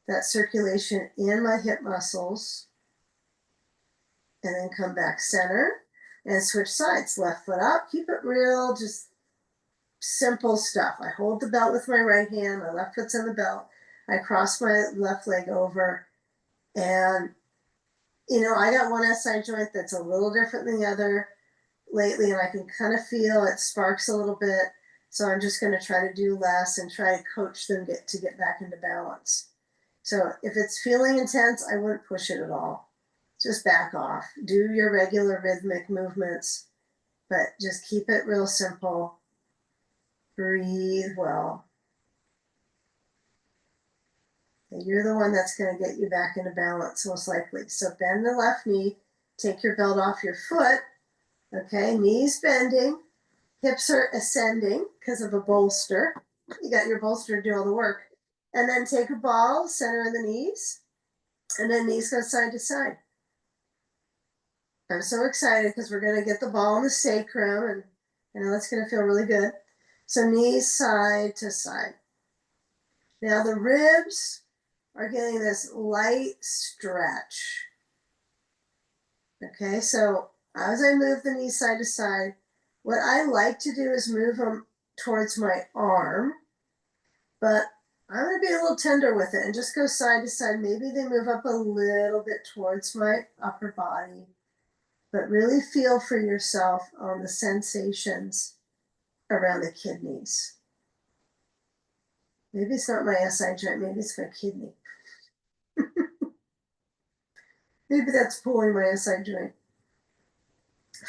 that circulation in my hip muscles, and then come back center and switch sides. Left foot up, keep it real, just simple stuff. I hold the belt with my right hand, my left foot's in the belt. I cross my left leg over, and I got one SI joint that's a little different than the other lately, and I can kind of feel it sparks a little bit. So I'm just going to try to do less and try to coach them to get back into balance. So if it's feeling intense, I wouldn't push it at all. Just back off. Do your regular rhythmic movements, but just keep it real simple. Breathe well. And you're the one that's going to get you back into balance most likely. So bend the left knee, take your belt off your foot. Okay, knees bending, hips are ascending because of a bolster. You got your bolster to do all the work. And then take a ball, center in the knees, and then knees go side to side. I'm so excited because we're going to get the ball in the sacrum, and that's going to feel really good. So knees side to side. Now the ribs are getting this light stretch. Okay, so as I move the knees side to side, what I like to do is move them towards my arm, but I'm going to be a little tender with it and just go side to side. Maybe they move up a little bit towards my upper body, but really feel for yourself on the sensations around the kidneys. Maybe it's not my SI joint, maybe it's my kidney. Maybe that's pulling my SI joint.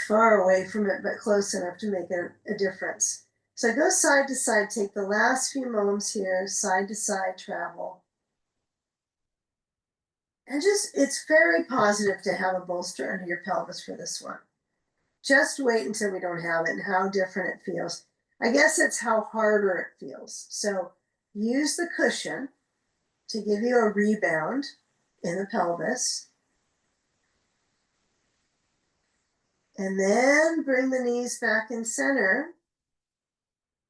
Far away from it, but close enough to make a difference. So go side to side, take the last few moments here, side to side travel. And it's very positive to have a bolster under your pelvis for this one. Just wait until we don't have it and how different it feels. I guess it's how harder it feels. So use the cushion to give you a rebound in the pelvis. And then bring the knees back in center.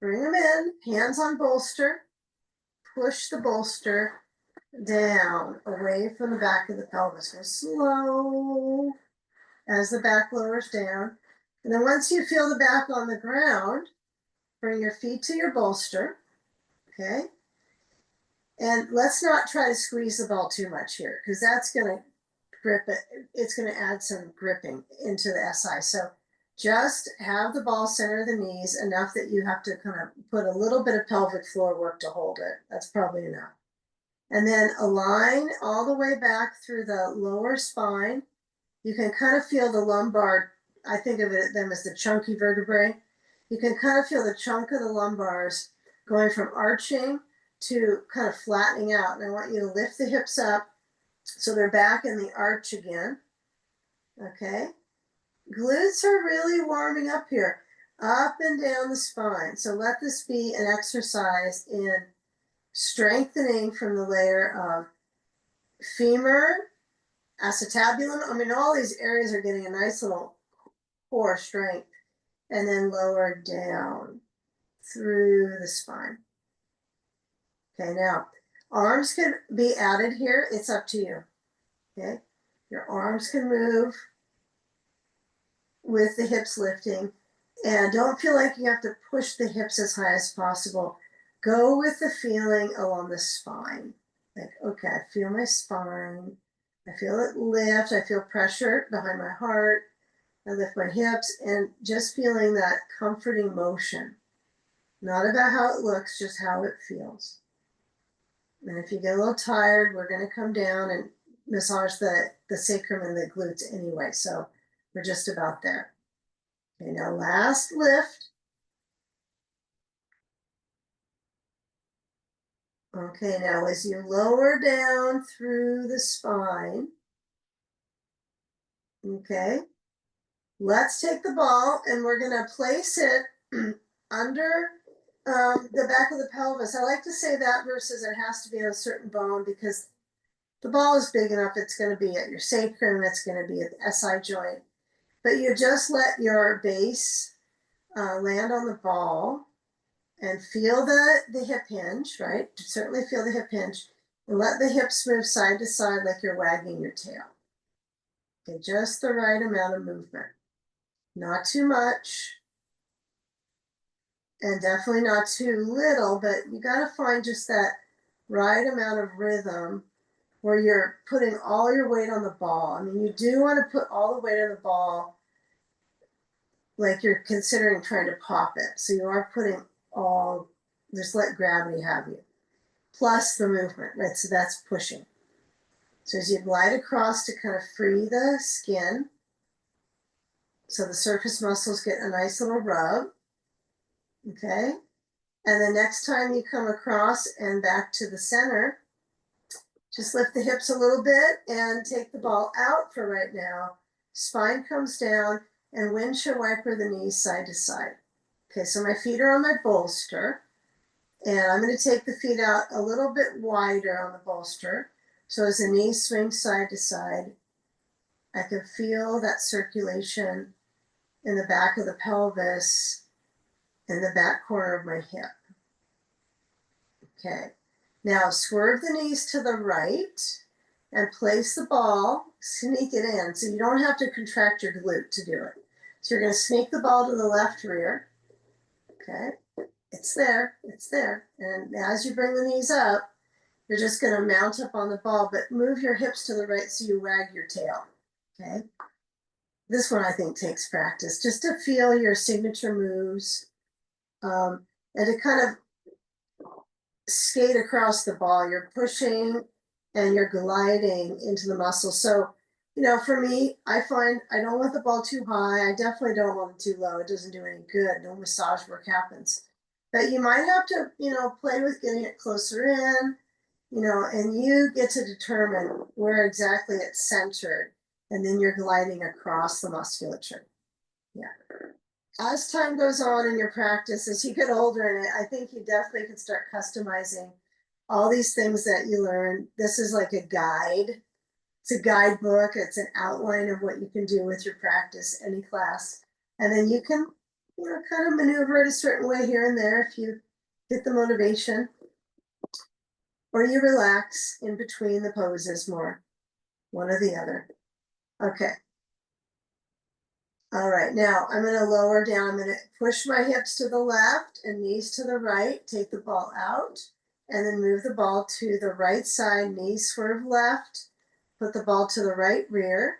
Bring them in, hands on bolster. Push the bolster down, away from the back of the pelvis. Go slow as the back lowers down. And then once you feel the back on the ground, bring your feet to your bolster, okay? And let's not try to squeeze the ball too much here, because that's going to grip it. It's going to add some gripping into the SI. So just have the ball center the knees enough that you have to kind of put a little bit of pelvic floor work to hold it. That's probably enough. And then align all the way back through the lower spine. You can kind of feel the lumbar. I think of them as the chunky vertebrae. You can kind of feel the chunk of the lumbars going from arching to kind of flattening out. And I want you to lift the hips up so they're back in the arch again. Okay. Glutes are really warming up here, up and down the spine. So let this be an exercise in strengthening from the layer of femur acetabulum. I mean, all these areas are getting a nice little core strength. And then lower down through the spine. Okay, now arms can be added here. It's up to you. Okay, your arms can move with the hips lifting, and don't feel like you have to push the hips as high as possible. Go with the feeling along the spine. Like, okay, I feel my spine. I feel it lift. I feel pressure behind my heart. I lift my hips, and just feeling that comforting motion. Not about how it looks, just how it feels. And if you get a little tired, we're going to come down and massage the sacrum and the glutes anyway. So we're just about there. Okay, now last lift. Okay, now as you lower down through the spine, okay, let's take the ball and we're going to place it under the back of the pelvis. I like to say that versus it has to be on a certain bone, because the ball is big enough, it's going to be at your sacrum, it's going to be at the SI joint. But you just let your base land on the ball and feel the hip hinge, right? Certainly feel the hip hinge. And let the hips move side to side like you're wagging your tail. Okay, just the right amount of movement. Not too much. And definitely not too little, but you got to find just that right amount of rhythm where you're putting all your weight on the ball. I mean, you do want to put all the weight on the ball like you're considering trying to pop it. So you are putting all, just let gravity have you. Plus the movement, right? So that's pushing. So as you glide across to kind of free the skin, so the surface muscles get a nice little rub, okay? And the next time you come across and back to the center, just lift the hips a little bit and take the ball out for right now. Spine comes down and windshield wiper the knees side to side. Okay, so my feet are on my bolster, and I'm going to take the feet out a little bit wider on the bolster. So as the knees swing side to side, I can feel that circulation in the back of the pelvis and the back corner of my hip. Okay, now swerve the knees to the right and place the ball, sneak it in. So you don't have to contract your glute to do it. So you're going to sneak the ball to the left rear. Okay, it's there, it's there. And as you bring the knees up, you're just going to mount up on the ball, but move your hips to the right so you wag your tail. Okay, this one I think takes practice, just to feel your signature moves, and to kind of skate across the ball. You're pushing and you're gliding into the muscle. So, you know, for me, I find I don't want the ball too high. I definitely don't want it too low. It doesn't do any good. No massage work happens. But you might have to, you know, play with getting it closer in, you know, and you get to determine where exactly it's centered. And then you're gliding across the musculature. Yeah. As time goes on in your practice, as you get older in it, I think you definitely can start customizing all these things that you learn. This is like a guide. It's a guidebook. It's an outline of what you can do with your practice, any class. And then you can, you know, kind of maneuver it a certain way here and there if you get the motivation. Or you relax in between the poses more, one or the other. Okay. All right, now I'm going to lower down. I'm going to push my hips to the left and knees to the right, take the ball out, and then move the ball to the right side, knees swerve left, put the ball to the right rear,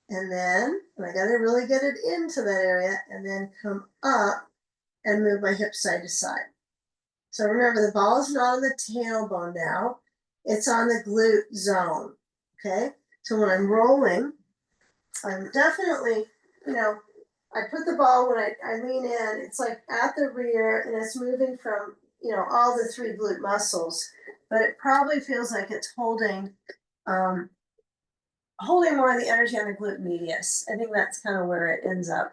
and then I got to really get it into that area, and then come up and move my hips side to side. So remember, the ball is not on the tailbone now, it's on the glute zone, okay? So when I'm rolling, I'm definitely, you know, I put the ball when I lean in, it's like at the rear and it's moving from, you know, all the three glute muscles, but it probably feels like it's holding more of the energy on the glute medius. I think that's kind of where it ends up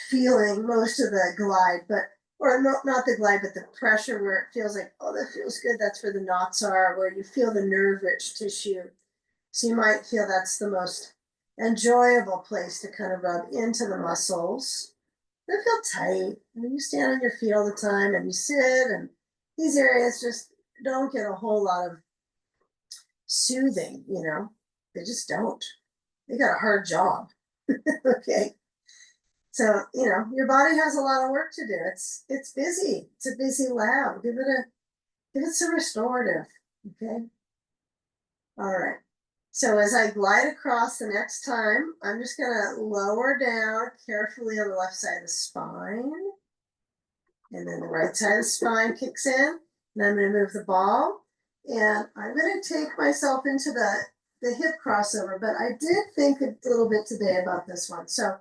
feeling most of the glide, but, or not the glide, but the pressure where it feels like, oh, that feels good. That's where the knots are, where you feel the nerve rich tissue. So you might feel that's the most enjoyable place to kind of rub into the muscles. They feel tight. And you stand on your feet all the time and you sit, and these areas just don't get a whole lot of soothing, you know. They just don't. They got a hard job. Okay. So, you know, your body has a lot of work to do. It's busy. It's a busy lab. Give it some restorative. Okay. All right. So as I glide across the next time, I'm just gonna lower down carefully on the left side of the spine. And then the right side of the spine kicks in. And I'm gonna move the ball. And I'm gonna take myself into the hip crossover, but I did think a little bit today about this one. So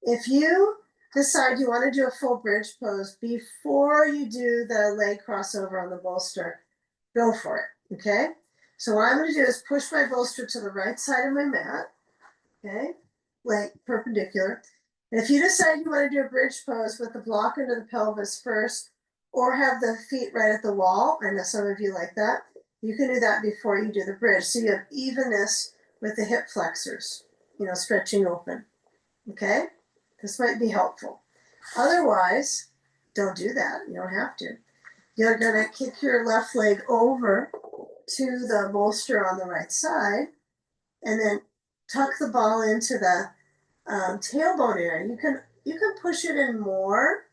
if you decide you want to do a full bridge pose before you do the leg crossover on the bolster, go for it, okay? So what I'm going to do is push my bolster to the right side of my mat, okay? Like perpendicular. And if you decide you want to do a bridge pose with the block under the pelvis first, or have the feet right at the wall, I know some of you like that, you can do that before you do the bridge. So you have evenness with the hip flexors, you know, stretching open, okay? This might be helpful. Otherwise, don't do that. You don't have to. You're going to kick your left leg over to the bolster on the right side, and then tuck the ball into the tailbone area. You can push it in more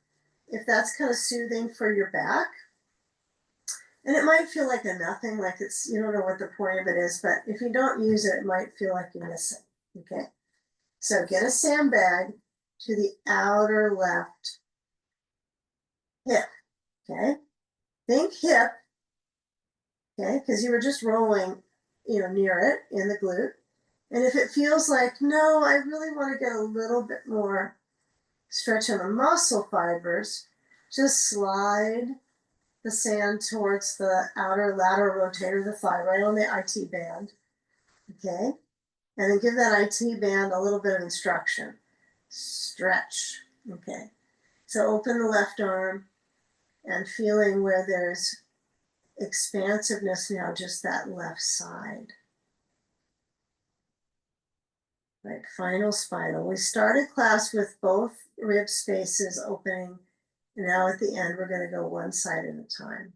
if that's kind of soothing for your back. And it might feel like a nothing, like it's, you don't know what the point of it is, but if you don't use it, it might feel like you miss it. Okay. So get a sandbag to the outer left hip. Okay. Think hip. Okay. Because you were just rolling, you know, near it in the glute. And if it feels like, no, I really want to get a little bit more stretch on the muscle fibers, just slide the sand towards the outer lateral rotator of the thigh, right on the IT band. Okay. And then give that IT band a little bit of instruction. Stretch. Okay. So open the left arm and feeling where there's expansiveness now, just that left side. Right, final spinal. We started class with both rib spaces opening. And now at the end, we're going to go one side at a time.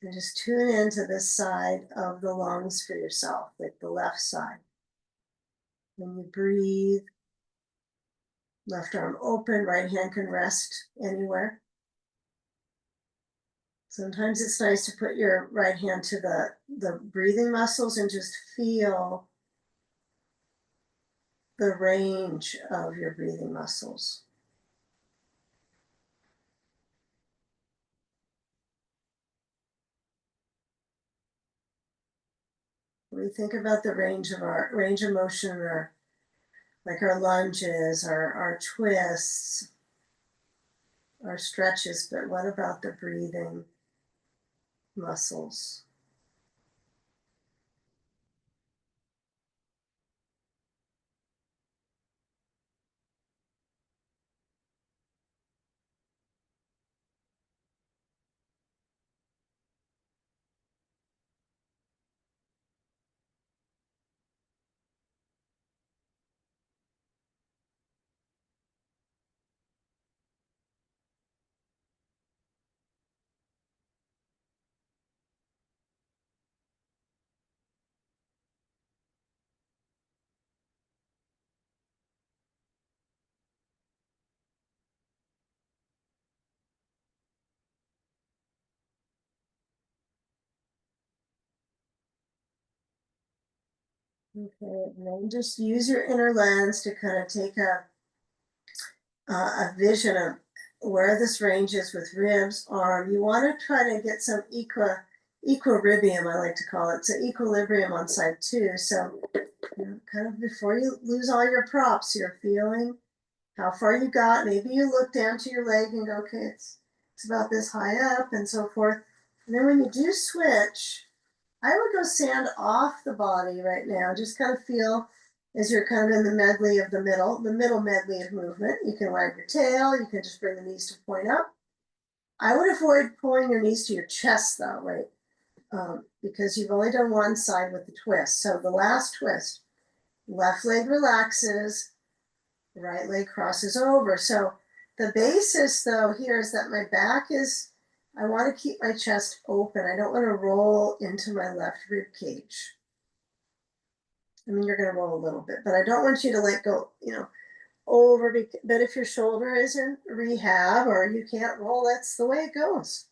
And just tune into this side of the lungs for yourself, like the left side. When you breathe, left arm open, right hand can rest anywhere. Sometimes it's nice to put your right hand to the breathing muscles and just feel the range of your breathing muscles. When we think about the range of motion, or like our lunges, our twists, our stretches, but what about the breathing muscles? Okay, and then just use your inner lens to kind of take a vision of where this range is with ribs, arm. You want to try to get some equilibrium, I like to call it. So equilibrium on side two. So you know, kind of before you lose all your props, you're feeling how far you got. Maybe you look down to your leg and go, okay, it's about this high up and so forth. And then when you do switch, I would go sand off the body right now. Just kind of feel as you're kind of in the medley of the middle medley of movement. You can wag your tail. You can just bring the knees to point up. I would avoid pulling your knees to your chest though, right? because you've only done one side with the twist. So the last twist, left leg relaxes, right leg crosses over. So the basis though here is that my back is, I want to keep my chest open. I don't want to roll into my left rib cage. I mean, you're going to roll a little bit, but I don't want you to let go, over. But if your shoulder is in rehab or you can't roll, that's the way it goes,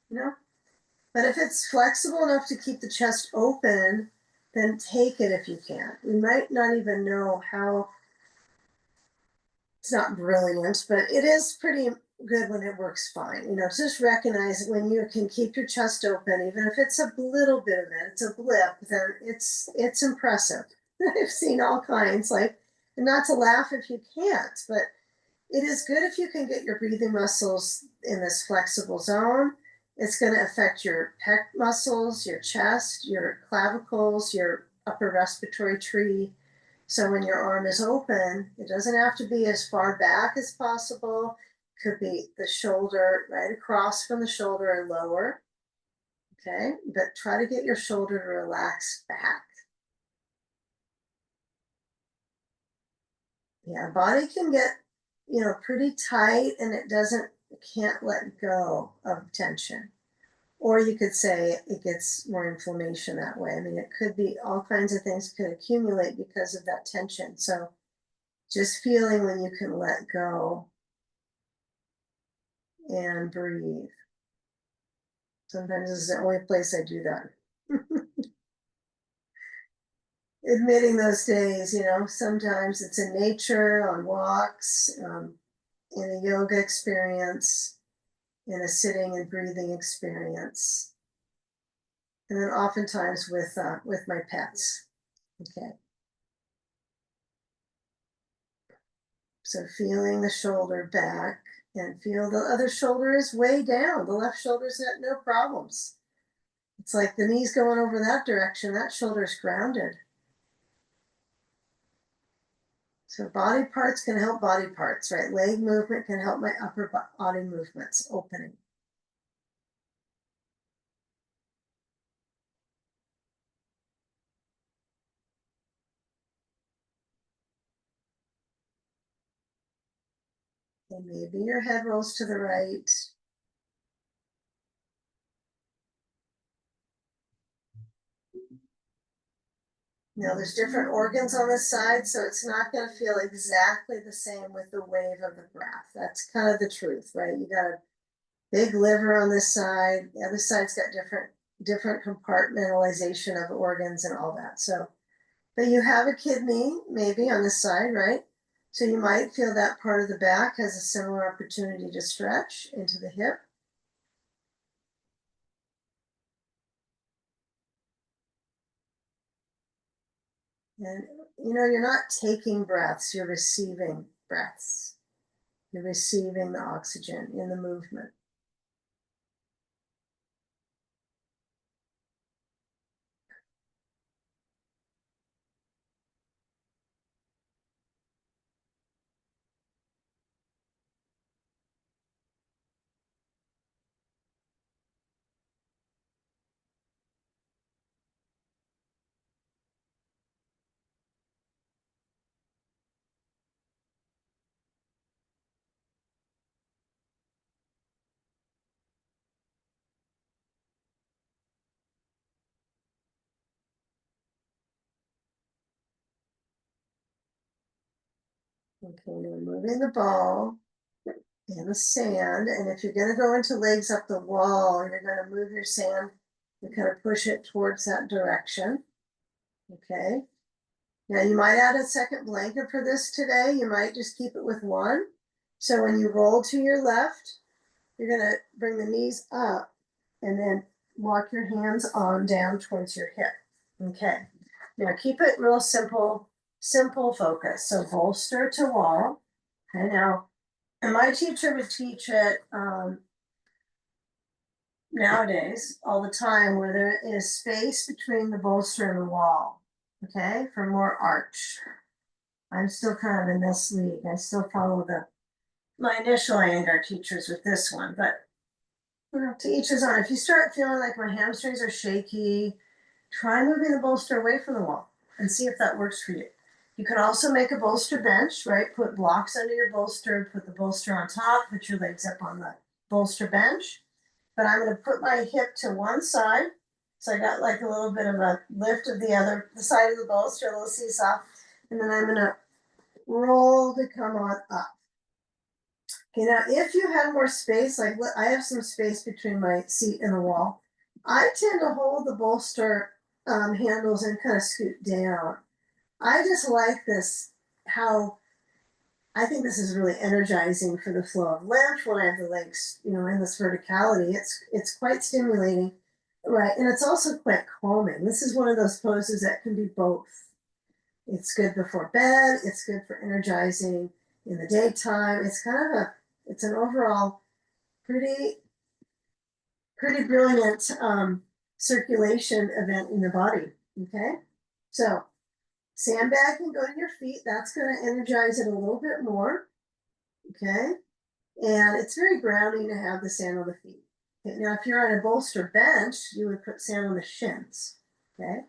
But if it's flexible enough to keep the chest open, then take it if you can. You might not even know how. It's not brilliant, but it is pretty good when it works fine. Just recognize when you can keep your chest open, even if it's a little bit of it, it's a blip, then it's impressive. I've seen all kinds, and not to laugh if you can't, but it is good if you can get your breathing muscles in this flexible zone. It's going to affect your pec muscles, your chest, your clavicles, your upper respiratory tree. So when your arm is open, it doesn't have to be as far back as possible. Could be the shoulder right across from the shoulder and lower. Okay, but try to get your shoulder to relax back. Yeah, body can get, pretty tight and it can't let go of tension. Or you could say it gets more inflammation that way. I mean, it could be all kinds of things could accumulate because of that tension. So just feeling when you can let go and breathe. Sometimes this is the only place I do that. Admitting those days, sometimes it's in nature, on walks, in a yoga experience, in a sitting and breathing experience, and then oftentimes with my pets. Okay. So feeling the shoulder back and feel the other shoulder is way down. The left shoulder's got no problems. It's like the knee's going over that direction. That shoulder's grounded. So body parts can help body parts, right? Leg movement can help my upper body movements, opening. And maybe your head rolls to the right. There's different organs on this side, so it's not going to feel exactly the same with the wave of the breath. That's kind of the truth, right? You got a big liver on this side. The other side's got different compartmentalization of organs and all that. So, but you have a kidney maybe on this side, right? So you might feel that part of the back has a similar opportunity to stretch into the hip. And you're not taking breaths, you're receiving breaths. You're receiving the oxygen in the movement. Okay, we're moving the ball in the sand. And if you're going to go into legs up the wall, you're going to move your sand and kind of push it towards that direction. Okay. Now you might add a second blanket for this today. You might just keep it with one. So when you roll to your left, you're going to bring the knees up and then walk your hands on down towards your hip. Okay. Now keep it real simple focus. So bolster to wall. Okay, now, and my teacher would teach it nowadays all the time where there is space between the bolster and the wall. Okay, for more arch. I'm still kind of in this league. I still follow my initial Iyengar teachers with this one, but To each his own. If you start feeling like my hamstrings are shaky, try moving the bolster away from the wall and see if that works for you. You can also make a bolster bench, right? Put blocks under your bolster, put the bolster on top, put your legs up on the bolster bench. But I'm going to put my hip to one side. So I got like a little bit of a lift of the side of the bolster, a little seesaw. And then I'm going to roll to come on up. Okay, now if you had more space, like I have some space between my seat and the wall, I tend to hold the bolster handles and kind of scoot down. I just like this, how I think this is really energizing for the flow of lymph when I have the legs, in this verticality. It's quite stimulating, right? And it's also quite calming. This is one of those poses that can be both. It's good before bed. It's good for energizing in the daytime. It's an overall pretty brilliant circulation event in the body. Okay, so sandbag can go to your feet. That's going to energize it a little bit more. Okay, and it's very grounding to have the sand on the feet. Okay, now if you're on a bolster bench, you would put sand on the shins. Okay,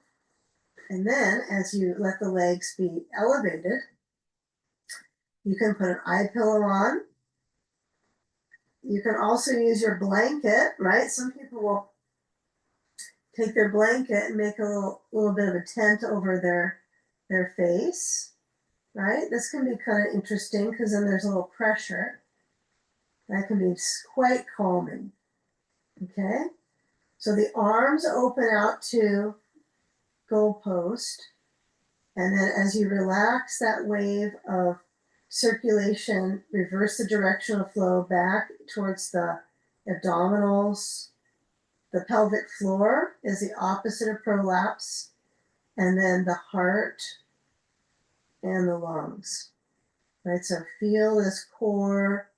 and then as you let the legs be elevated, you can put an eye pillow on. You can also use your blanket, right? Some people will take their blanket and make a little bit of a tent over their face, right? This can be kind of interesting because then there's a little pressure. That can be quite calming. Okay, so the arms open out to goalpost, and then as you relax that wave of circulation, reverse the directional flow back towards the abdominals. The pelvic floor is the opposite of prolapse, and then the heart and the lungs, right? So feel this core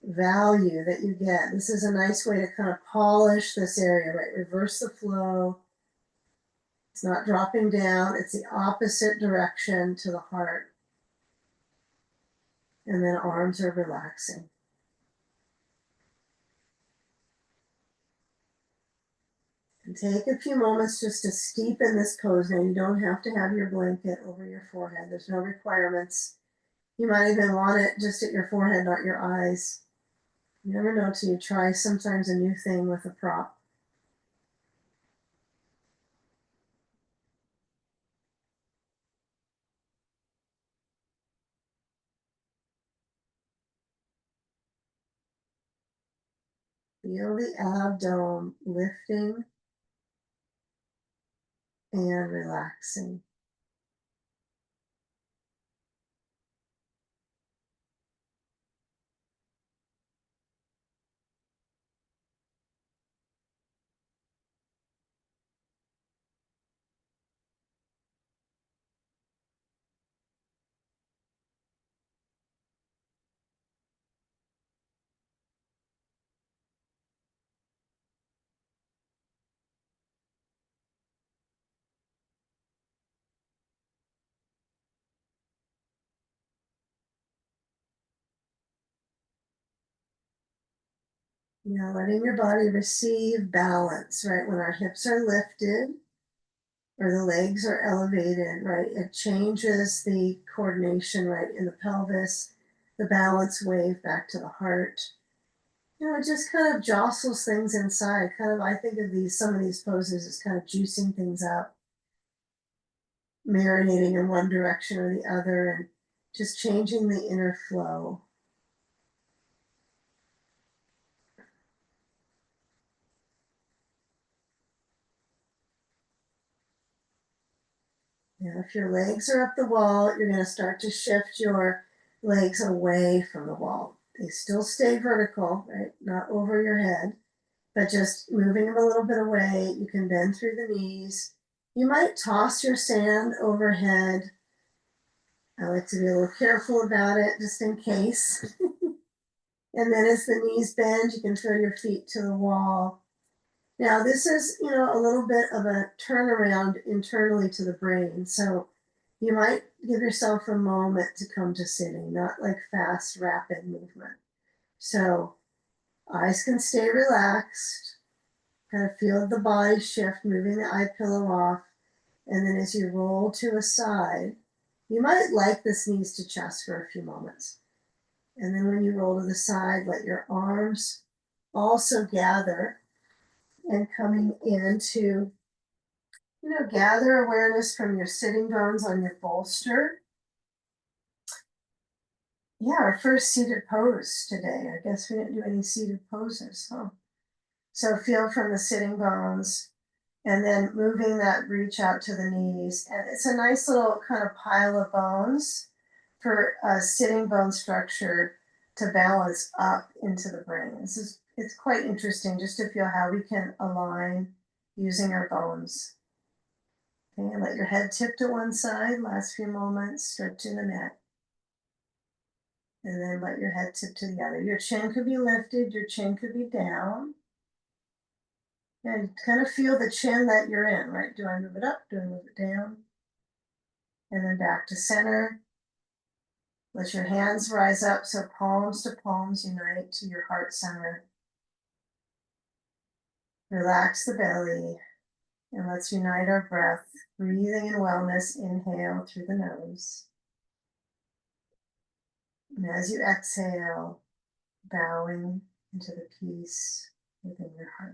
value that you get. This is a nice way to kind of polish this area, right? Reverse the flow. It's not dropping down. It's the opposite direction to the heart. And then arms are relaxing. And take a few moments just to steep in this pose. Now, you don't have to have your blanket over your forehead. There's no requirements. You might even want it just at your forehead, not your eyes. You never know till you try sometimes a new thing with a prop. Feel the abdomen lifting and relaxing. Now letting your body receive balance, right? When our hips are lifted or the legs are elevated, right? It changes the coordination, right, in the pelvis, the balance wave back to the heart. It just kind of jostles things inside. Kind of, I think of some of these poses as kind of juicing things up, marinating in one direction or the other, and just changing the inner flow. Now, if your legs are up the wall, you're going to start to shift your legs away from the wall. They still stay vertical, right? Not over your head, but just moving them a little bit away. You can bend through the knees. You might toss your sand overhead. I like to be a little careful about it just in case. And then as the knees bend, you can throw your feet to the wall. Now, this is, a little bit of a turnaround internally to the brain. So you might give yourself a moment to come to sitting, not like fast, rapid movement. So Eyes can stay relaxed. Kind of feel the body shift, moving the eye pillow off. And then as you roll to a side, you might like this knees to chest for a few moments. And then when you roll to the side, let your arms also gather and coming into, gather awareness from your sitting bones on your bolster. Yeah, our first seated pose today. I guess we didn't do any seated poses, huh? So feel from the sitting bones and then moving that reach out to the knees. And it's a nice little kind of pile of bones for a sitting bone structure to balance up into the brain. It's quite interesting just to feel how we can align using our bones. Okay, and let your head tip to one side, last few moments, stretching the neck. And then let your head tip to the other. Your chin could be lifted, your chin could be down. And kind of feel the chin that you're in, right? Do I move it up? Do I move it down? And then back to center. Let your hands rise up so palms to palms unite to your heart center. Relax the belly and let's unite our breath. Breathing in wellness, inhale through the nose. And as you exhale, bowing into the peace within your heart.